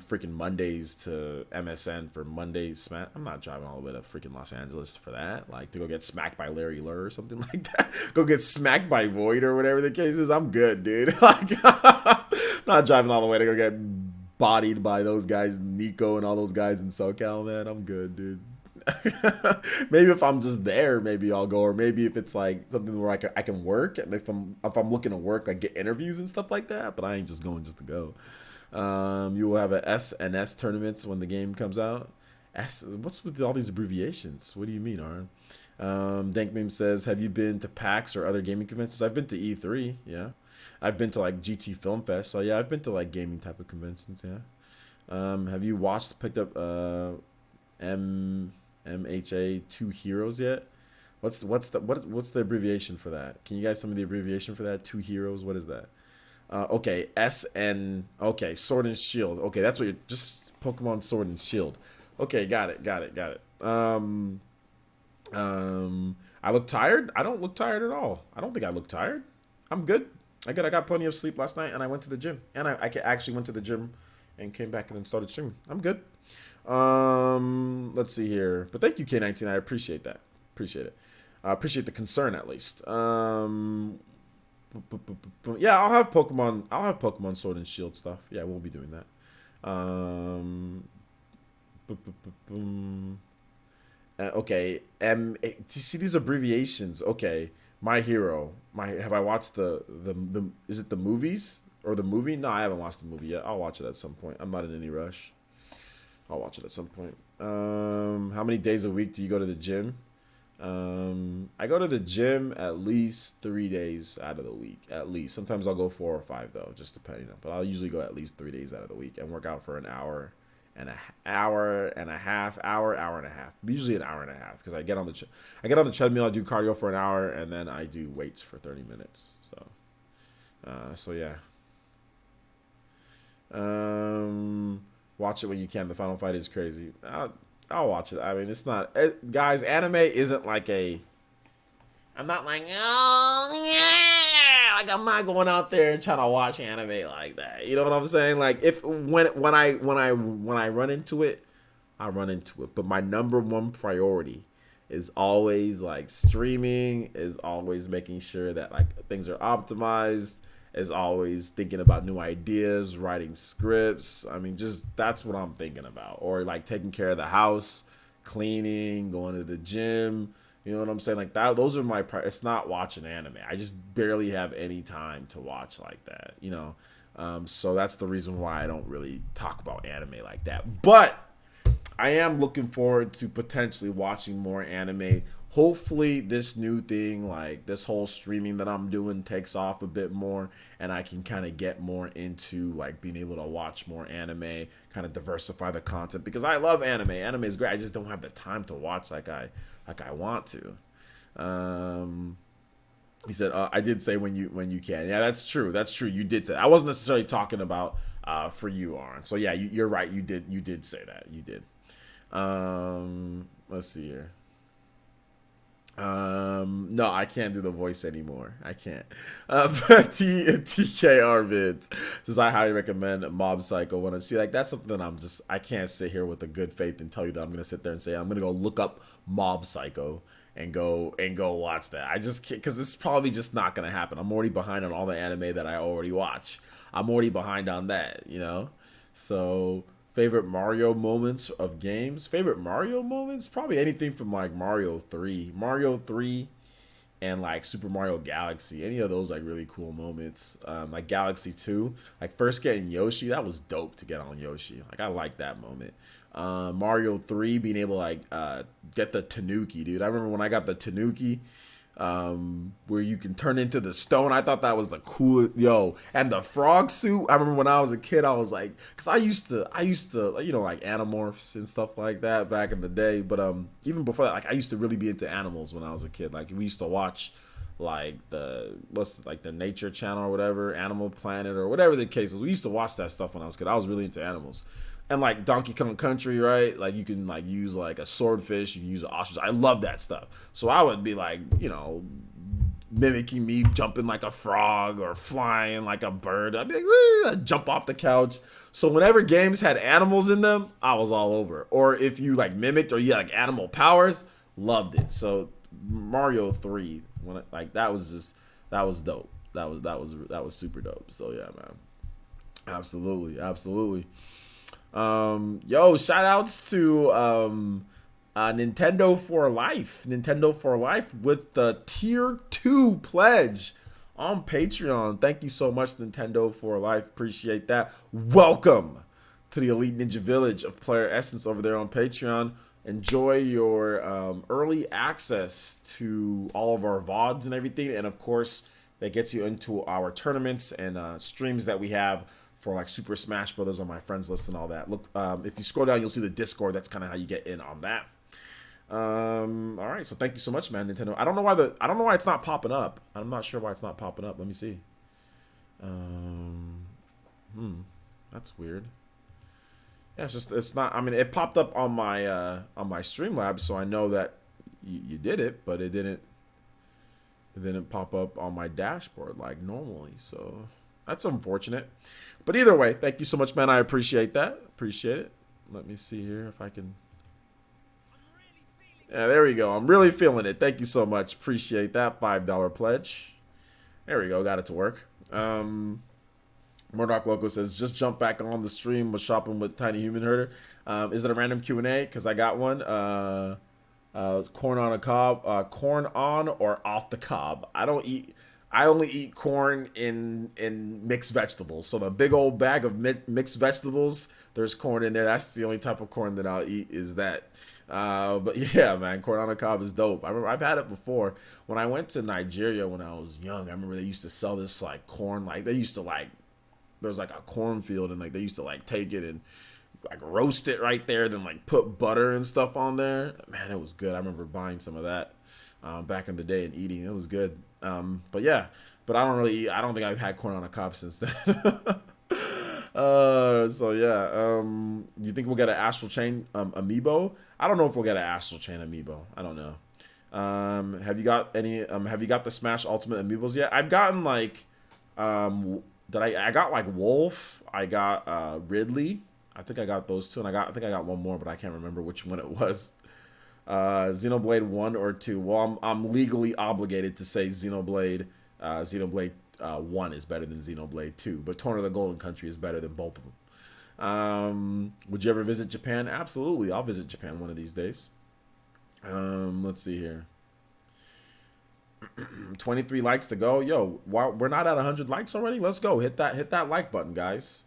freaking Mondays to MSN for Monday Smash. I'm not driving all the way to freaking Los Angeles for that. Like to go get smacked by Larry Lurr or something like that. Go get smacked by Void or whatever the case is. I'm good, dude. Like, I'm not driving all the way to go get bodied by those guys, Nico and all those guys in SoCal, man. I'm good, dude. Maybe if I'm just there, maybe I'll go, or maybe if it's like something where I can work, and if I'm looking to work, like get interviews and stuff like that. But I ain't just going just to go. You will have a S tournaments when the game comes out. What's with all these abbreviations? What do you mean, Aaron? Dank Meme says, have you been to PAX or other gaming conventions? I've been to E3, yeah. I've been to like GT Film Fest, so yeah, I've been to like gaming type of conventions, yeah. Have you picked up MHA 2 Heroes yet? What's the abbreviation for that? Can you guys tell me the abbreviation for that? 2 Heroes, what is that? Okay, SN. Okay, Sword and Shield. Okay, that's what you're just Pokemon Sword and Shield. Okay, got it. I look tired. I don't look tired at all. I don't think I look tired. I'm good. I got plenty of sleep last night, and I went to the gym, and I actually went to the gym, and came back and then started streaming. I'm good. Let's see here. But thank you, K19. I appreciate that. Appreciate it. I appreciate the concern at least. Yeah, I'll have Pokemon. I'll have Pokemon Sword and Shield stuff. Yeah, we'll be doing that. Okay. Do you see these abbreviations? Okay. My Hero. Have I watched the is it the movies or the movie? No, I haven't watched the movie yet. I'll watch it at some point. I'm not in any rush. I'll watch it at some point. How many days a week do you go to the gym? I go to the gym at least 3 days out of the week. At least. Sometimes I'll go 4 or 5 though, just depending on. But I'll usually go at least 3 days out of the week and work out for an hour and a half. Usually an hour and a half because I get on the treadmill. I do cardio for an hour and then I do weights for 30 minutes. So yeah. Watch it when you can. The final fight is crazy. I'll watch it. I mean, it's not... guys, anime isn't like a... I'm not like, oh, yeah! Like, I'm not going out there and trying to watch anime like that. You know what I'm saying? Like, when I run into it, I run into it. But my number one priority is always, like, streaming, is always making sure that, like, things are optimized, is always thinking about new ideas, writing scripts. I mean, just that's what I'm thinking about. Or like taking care of the house, cleaning, going to the gym. You know what I'm saying? Like that. Those are my. It's not watching anime. I just barely have any time to watch like that. You know. So that's the reason why I don't really talk about anime like that. But I am looking forward to potentially watching more anime. Hopefully this new thing, like this whole streaming that I'm doing, takes off a bit more and I can kind of get more into like being able to watch more anime, kind of diversify the content because I love anime. Anime is great. I just don't have the time to watch like I want to. He said, I did say when you can. Yeah, that's true. That's true. You did say that. I wasn't necessarily talking about for you, Aaron. So yeah, you're right. You did say that. You did. Let's see here. No, I can't do the voice anymore. I can't. But TKR vids says I highly recommend Mob Psycho. When I see like that's something I can't sit here with a good faith and tell you that I'm gonna sit there and say I'm gonna go look up Mob Psycho and go watch that. I just can't because it's probably just not gonna happen. I'm already behind on all the anime that I already watch. I'm already behind on that, you know. So. Favorite Mario moments of games? Favorite Mario moments? Probably anything from like Mario 3. Mario 3 and like Super Mario Galaxy. Any of those like really cool moments. Like Galaxy 2, like first getting Yoshi, that was dope to get on Yoshi. Like I like that moment. Mario 3 being able to like get the Tanuki, dude. I remember when I got the Tanuki, where you can turn into the stone. I thought that was the coolest, yo. And the frog suit. I remember when I was a kid, I was like, because I used to, you know, like Animorphs and stuff like that back in the day. But even before that, like I used to really be into animals when I was a kid. Like we used to watch like the Nature Channel or whatever, Animal Planet or whatever the case was. We used to watch that stuff when I was a kid. I was really into animals. And like Donkey Kong Country, right? Like you can like use like a swordfish, you can use an ostrich. I love that stuff. So I would be like, you know, mimicking me jumping like a frog or flying like a bird. I'd be like, I'd jump off the couch. So whenever games had animals in them, I was all over. Or if you like mimicked or you had like animal powers, loved it. So Mario 3, when it, like that was dope. That was super dope. So yeah, man. Absolutely. Yo, shout outs to Nintendo for Life. Nintendo for Life with the tier 2 pledge on Patreon. Thank you so much, Nintendo for Life. Appreciate that. Welcome to the Elite Ninja Village of Player Essence over there on Patreon. Enjoy your early access to all of our VODs and everything. And of course, that gets you into our tournaments and streams that we have for like Super Smash Brothers on my friends list and all that. Look, if you scroll down, you'll see the Discord. That's kind of how you get in on that. All right, so thank you so much, man, Nintendo. I don't know why it's not popping up. I'm not sure why it's not popping up. Let me see. That's weird. Yeah, it's not. I mean, it popped up on my Streamlabs, so I know that you did it, but it didn't pop up on my dashboard like normally. So that's unfortunate. But either way, thank you so much, man. I appreciate that. Appreciate it. Let me see here if I can. Yeah, there we go. I'm really feeling it. Thank you so much. Appreciate that. $5 pledge. There we go. Got it to work. Murdoch Loco says, just jump back on the stream. Was shopping with Tiny Human Herder. Is it a random Q&A? Because I got one. Corn on a cob. Corn on or off the cob. I only eat corn in mixed vegetables. So the big old bag of mixed vegetables, there's corn in there. That's the only type of corn that I'll eat is that. But yeah, man, corn on a cob is dope. I remember I've had it before. When I went to Nigeria when I was young, I remember they used to sell this like corn. Like they used to like, there was like a cornfield and like they used to like take it and like roast it right there. Then like put butter and stuff on there. Man, it was good. I remember buying some of that back in the day and eating. It was good. But yeah, but I don't think I've had corn on a cob since then. So yeah, you think we'll get an Astral Chain amiibo? I don't know if we'll get an Astral Chain amiibo. I don't know. Have you got the Smash Ultimate amiibos yet? I've gotten like, I got like Wolf. I got Ridley. I think I got those two, and I think I got one more, but I can't remember which one it was. Xenoblade 1 or 2. Well, I'm legally obligated to say Xenoblade 1 is better than Xenoblade 2, but Torn of the Golden Country is better than both of them. Would you ever visit Japan? Absolutely. I'll visit Japan one of these days. Let's see here. 23 likes to go. Yo, we're not at 100 likes already? Let's go. Hit that like button, guys.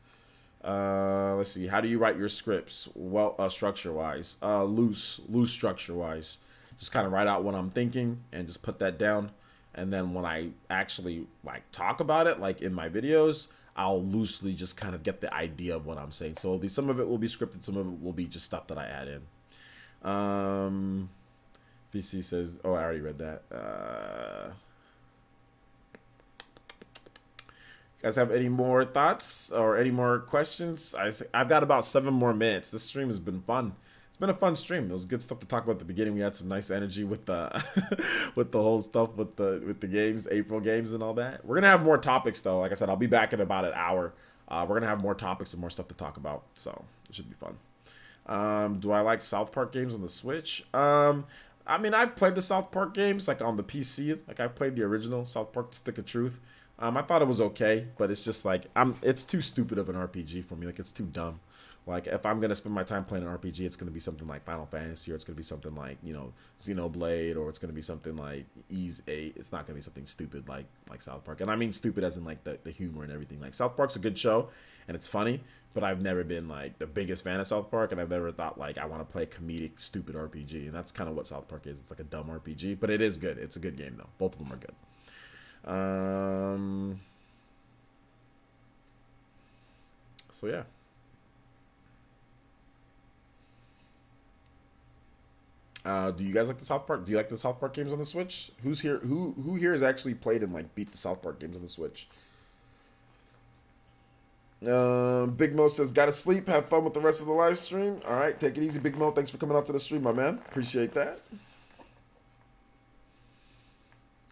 Let's see. How do you write your scripts? Well, structure-wise. Loose structure-wise. Just kind of write out what I'm thinking and just put that down. And then when I actually like talk about it, like in my videos, I'll loosely just kind of get the idea of what I'm saying. So some of it will be scripted, some of it will be just stuff that I add in. VC says, oh, I already read that. Guys have any more thoughts or any more questions? I've got about 7 more minutes. This stream has been fun. It's been a fun stream. It was good stuff to talk about at the beginning. We had some nice energy with the with the whole stuff with the games, April games and all that. We're gonna have more topics though. Like I said, I'll be back in about an hour. We're gonna have more topics and more stuff to talk about. So it should be fun. Do I like South Park games on the Switch? I mean, I've played the South Park games like on the PC. Like I played the original South Park: Stick of Truth. I thought it was okay, but it's just like it's too stupid of an RPG for me. Like it's too dumb. Like, if I'm gonna spend my time playing an RPG, it's gonna be something like Final Fantasy, or it's gonna be something like, you know, Xenoblade, or it's gonna be something like Ys 8. It's not gonna be something stupid like South Park. And I mean stupid as in like the humor and everything. Like, South Park's a good show and it's funny, but I've never been like the biggest fan of South Park, and I've never thought like I want to play a comedic stupid RPG. And that's kind of what South Park is. It's like a dumb RPG, but it is good. It's a good game though. Both of them are good. So yeah. Do you guys like the South Park? Do you like the South Park games on the Switch? Who's here? Who here has actually played and like beat the South Park games on the Switch? Big Mo says, "Gotta sleep. Have fun with the rest of the live stream." All right, take it easy, Big Mo. Thanks for coming out to the stream, my man. Appreciate that.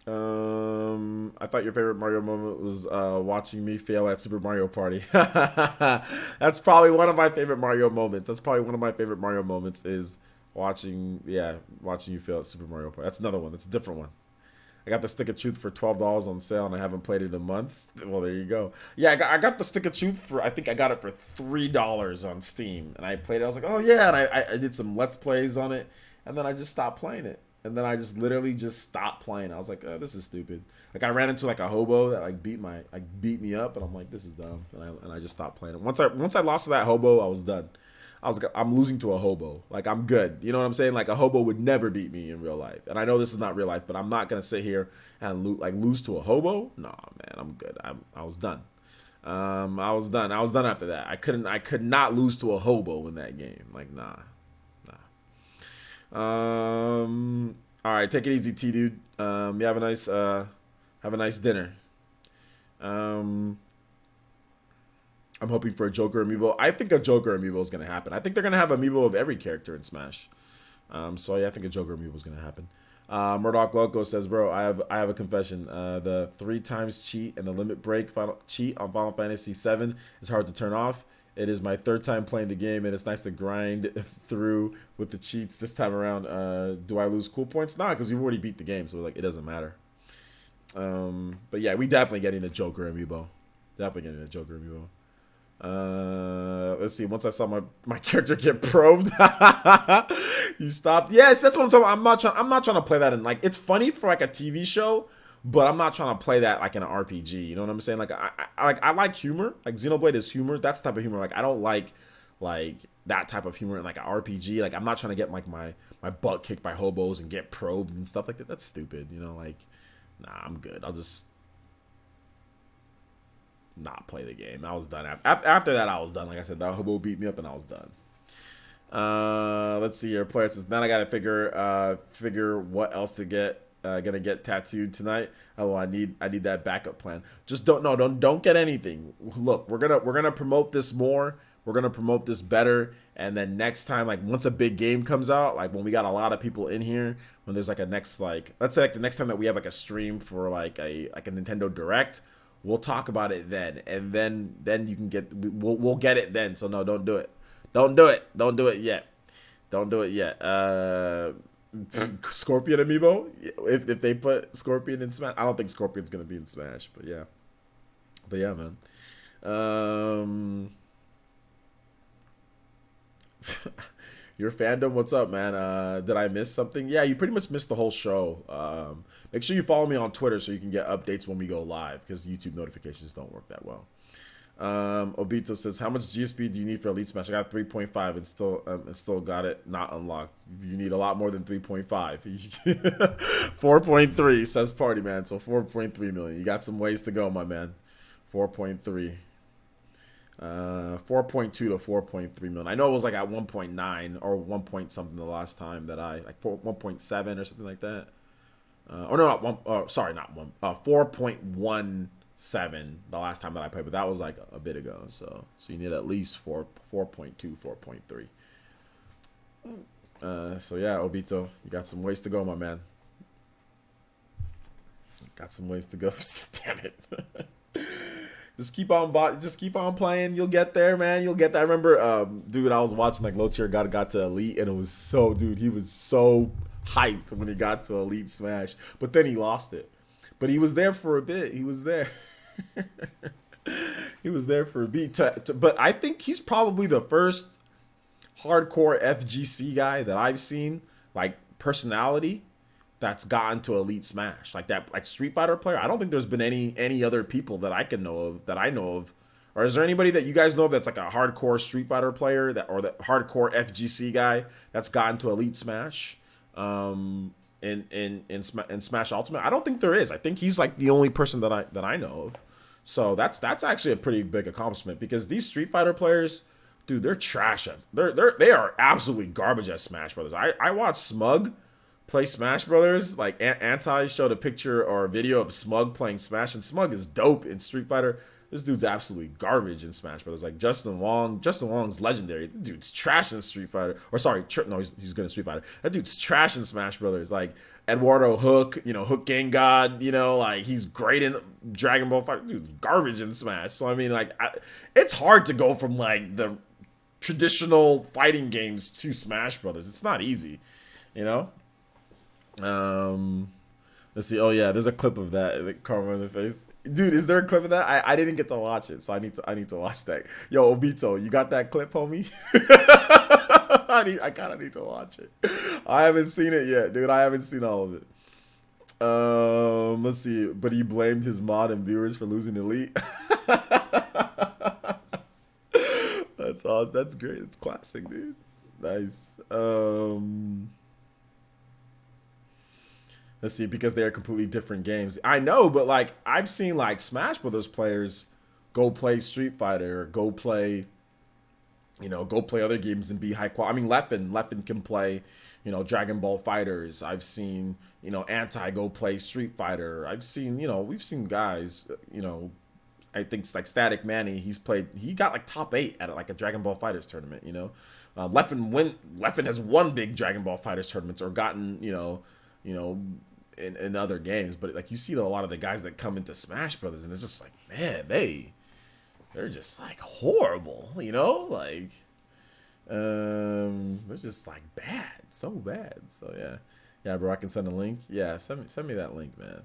I thought your favorite Mario moment was watching me fail at Super Mario Party. That's probably one of my favorite Mario moments. That's probably one of my favorite Mario moments is watching you fail at Super Mario Party. That's another one. That's a different one. I got the Stick of Truth for $12 on sale, and I haven't played it in months. Well, there you go. Yeah, I got the Stick of Truth for, I think I got it for $3 on Steam, and I played it. I was like, oh yeah, and I did some Let's Plays on it, and then I just stopped playing it. And then I just literally just stopped playing. I was like, oh, this is stupid. Like, I ran into like a hobo that like beat me up, and I'm like, this is dumb, and I just stopped playing it. Once I lost to that hobo, I was done. I was like, I'm losing to a hobo. Like, I'm good. You know what I'm saying? Like, a hobo would never beat me in real life. And I know this is not real life, but I'm not gonna sit here and lose to a hobo. Nah, man, I'm good. I was done. I was done. I was done after that. I could not lose to a hobo in that game. Like, nah. All right, take it easy, T dude. You have a nice dinner. I'm hoping for a Joker amiibo. I think a Joker amiibo is gonna happen. I think they're gonna have amiibo of every character in Smash. So yeah, I think a Joker amiibo is gonna happen. Murdoch Loco says, bro, I have a confession. The 3 times cheat and the limit break cheat on Final Fantasy VII is hard to turn off. It is my 3rd time playing the game, and it's nice to grind through with the cheats this time around. Do I lose cool points? Nah, because you've already beat the game, so like it doesn't matter. But yeah, we definitely getting a Joker amiibo. Definitely getting a Joker amiibo. Let's see. Once I saw my character get probed, you stopped. Yes, that's what I'm talking about. I'm not trying to play that in like. It's funny for like a TV show. But I'm not trying to play that like in an RPG. You know what I'm saying? Like I like humor. Like Xenoblade is humor. That's the type of humor. Like I don't like that type of humor in like an RPG. Like I'm not trying to get like my butt kicked by hobos and get probed and stuff like that. That's stupid. You know, like nah, I'm good. I'll just not play the game. I was done. After that, I was done. Like I said, that hobo beat me up and I was done. Let's see here. Player says, then I gotta figure what else to get. Gonna get tattooed tonight. Oh, I need that backup plan. Just don't get anything. Look, we're gonna promote this more. We're gonna promote this better, and then next time, like once a big game comes out, like when we got a lot of people in here, when there's like a next let's say like the next time that we have like a stream for like a Nintendo Direct, we'll talk about it then, and then you can we'll get it then. So no, don't do it. Don't do it. Don't do it yet. Don't do it yet. Scorpion amiibo, if they put Scorpion in Smash. I don't think Scorpion's gonna be in Smash, but yeah man. Your fandom, what's up, man? Did I miss something? Yeah, you pretty much missed the whole show. Make sure you follow me on Twitter so you can get updates when we go live, because YouTube notifications don't work that well. Obito says, how much GSP do you need for Elite Smash? I got 3.5 and still got it not unlocked. You need a lot more than 3.5. 4.3 says Party Man, so 4.3 million. You got some ways to go, my man. 4.3. 4.2 to 4.3 million. I know it was like at 1.9 or 1 point something the last time that I like 1.7 or something like that. Or no, not one. Sorry, not one. 4.17 the last time that I played, but that was like a bit ago. So you need at least 4.2, 4.3. So yeah, Obito, you got some ways to go, my man. Got some ways to go. Damn it. Just keep on playing. You'll get there, man. You'll get there. I remember, dude, I was watching like low tier got to Elite, and it was so, dude, he was so hyped when he got to Elite Smash, but then he lost it. But he was there for a bit. He was there. He was there for a beat. But I think he's probably the first hardcore FGC guy that I've seen, like personality, that's gotten to Elite Smash. Like that, like Street Fighter player. I don't think there's been any other people that I can know of, that I know of. Or is there anybody that you guys know of that's like a hardcore Street Fighter player, that or the hardcore FGC guy that's gotten to Elite Smash? In Smash Ultimate, I don't think there is. I think he's like the only person that I know of. So that's actually a pretty big accomplishment, because these Street Fighter players, dude, they're trash at they are absolutely garbage at Smash Brothers. I watched Smug play Smash Brothers. Like Anti showed a picture or a video of Smug playing Smash, and Smug is dope in Street Fighter. This dude's absolutely garbage in Smash Brothers. Like Justin Wong's legendary. The dude's trash in Street Fighter. Or sorry, no, he's good in Street Fighter. That dude's trash in Smash Brothers. Like Eduardo Hook, Hook Gang God, like he's great in Dragon Ball Fighter. Dude's garbage in Smash. So I mean, like, it's hard to go from like the traditional fighting games to Smash Brothers. It's not easy, you know. Let's see. Oh yeah, there's a clip of that. Like Karma in the face, dude. Is there a clip of that? I didn't get to watch it, so I need to watch that. Yo, Obito, you got that clip, homie? I kind of need to watch it. I haven't seen it yet, dude. I haven't seen all of it. Let's see. But he blamed his mod and viewers for losing Elite. That's awesome. That's great. It's classic, dude. Nice. Let's see, because they are completely different games. I know, but like I've seen like Smash Brothers players go play Street Fighter, or go play other games and be high quality. I mean, Leffen can play, Dragon Ball Fighters. I've seen, Anti go play Street Fighter. I've seen, we've seen guys, I think it's like Static Manny. He got like top 8 at like a Dragon Ball Fighters tournament. Leffen has won big Dragon Ball Fighters tournaments, or gotten, in other games. But like you see a lot of the guys that come into Smash Brothers, and it's just like, man, they're just like horrible, like they're just like bad, so bad. So yeah, bro, I can send a link. Yeah, send me that link, man.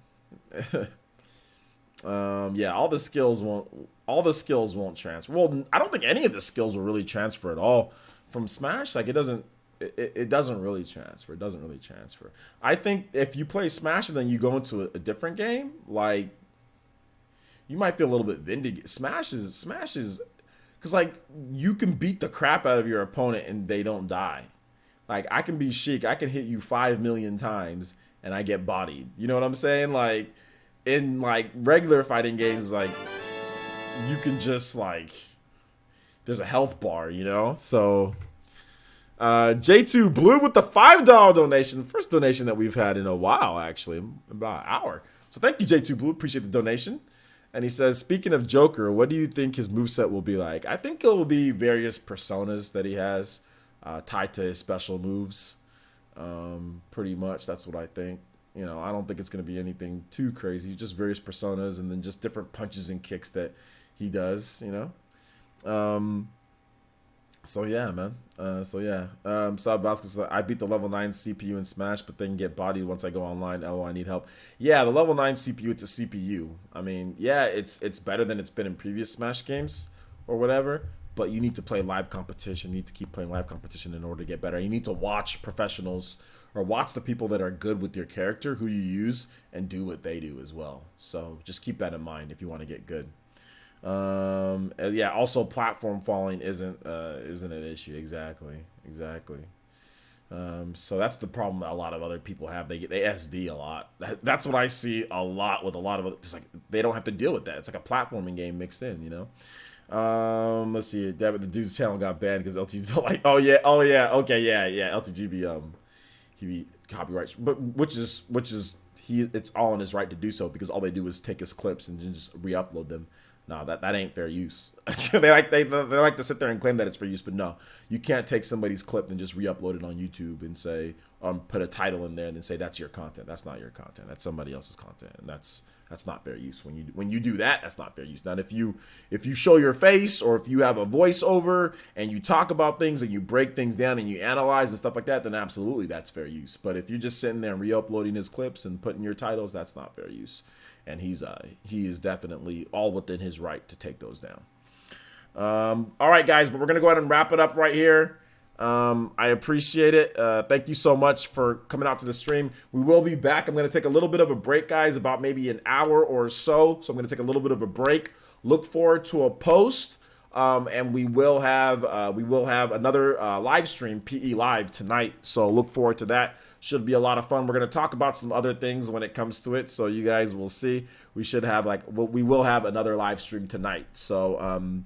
Yeah, all the skills won't transfer. Well, I don't think any of the skills will really transfer at all from Smash. Like it doesn't really transfer. It doesn't really transfer. I think if you play Smash and then you go into a different game, like you might feel a little bit vindicated. Smash is because like you can beat the crap out of your opponent and they don't die. Like I can be Sheik, I can hit you 5 million times and I get bodied. You know what I'm saying? Like in like regular fighting games, like you can just like there's a health bar, So J2 Blue with the $5 donation. First donation that we've had in a while, actually, about an hour. So thank you, J2 Blue. Appreciate the donation. And he says, speaking of Joker, what do you think his moveset will be like? I think it will be various personas that he has tied to his special moves. Pretty much, that's what I think. I don't think it's going to be anything too crazy. Just various personas and then just different punches and kicks that he does, So yeah, man. Sab Vasquez said, I beat the level 9 CPU in Smash, but then get bodied once I go online. LOL, I need help. Yeah, the level 9 CPU, it's a CPU. I mean, yeah, it's better than it's been in previous Smash games or whatever, but you need to play live competition. You need to keep playing live competition in order to get better. You need to watch professionals or watch the people that are good with your character, who you use, and do what they do as well. So just keep that in mind if you want to get good. Yeah, also platform falling isn't an issue. Exactly. So that's the problem that a lot of other people have. They SD a lot. That's what I see a lot with a lot of other, just like they don't have to deal with that. It's like a platforming game mixed in, Let's see. The dude's channel got banned because LTG don't like. Oh yeah. Okay, yeah. LTG he be copyrights, but which is it's all in his right to do so, because all they do is take his clips and just re-upload them. No, that ain't fair use. they like to sit there and claim that it's fair use, but no, you can't take somebody's clip and just re-upload it on YouTube and say, put a title in there and then say that's your content. That's not your content. That's somebody else's content, and that's not fair use. When you do that, that's not fair use. Now, if you show your face, or if you have a voiceover and you talk about things and you break things down and you analyze and stuff like that, then absolutely that's fair use. But if you're just sitting there and re-uploading his clips and putting your titles, that's not fair use. and he is definitely all within his right to take those down. All right, guys, but we're gonna go ahead and wrap it up right here. I appreciate it. Thank you so much for coming out to the stream. We will be back. I'm going to take a little bit of a break, guys, about maybe an hour or so. So I'm going to take a little bit of a break. Look forward to a post. And we will have another live stream, PE Live, tonight. So look forward to that. Should be a lot of fun. We're going to talk about some other things when it comes to it. So you guys will see. We will have another live stream tonight. So,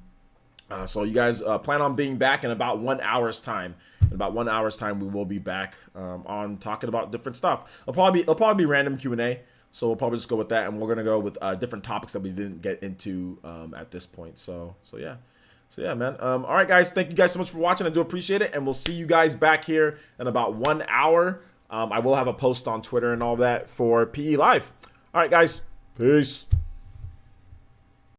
so you guys plan on being back in about 1 hour's time. In about 1 hour's time, we will be back on talking about different stuff. It'll probably be random Q&A. So we'll probably just go with that, and we're gonna go with different topics that we didn't get into at this point. So yeah, man. All right, guys. Thank you guys so much for watching. I do appreciate it, and we'll see you guys back here in about 1 hour. I will have a post on Twitter and all that for PE Live. All right, guys. Peace.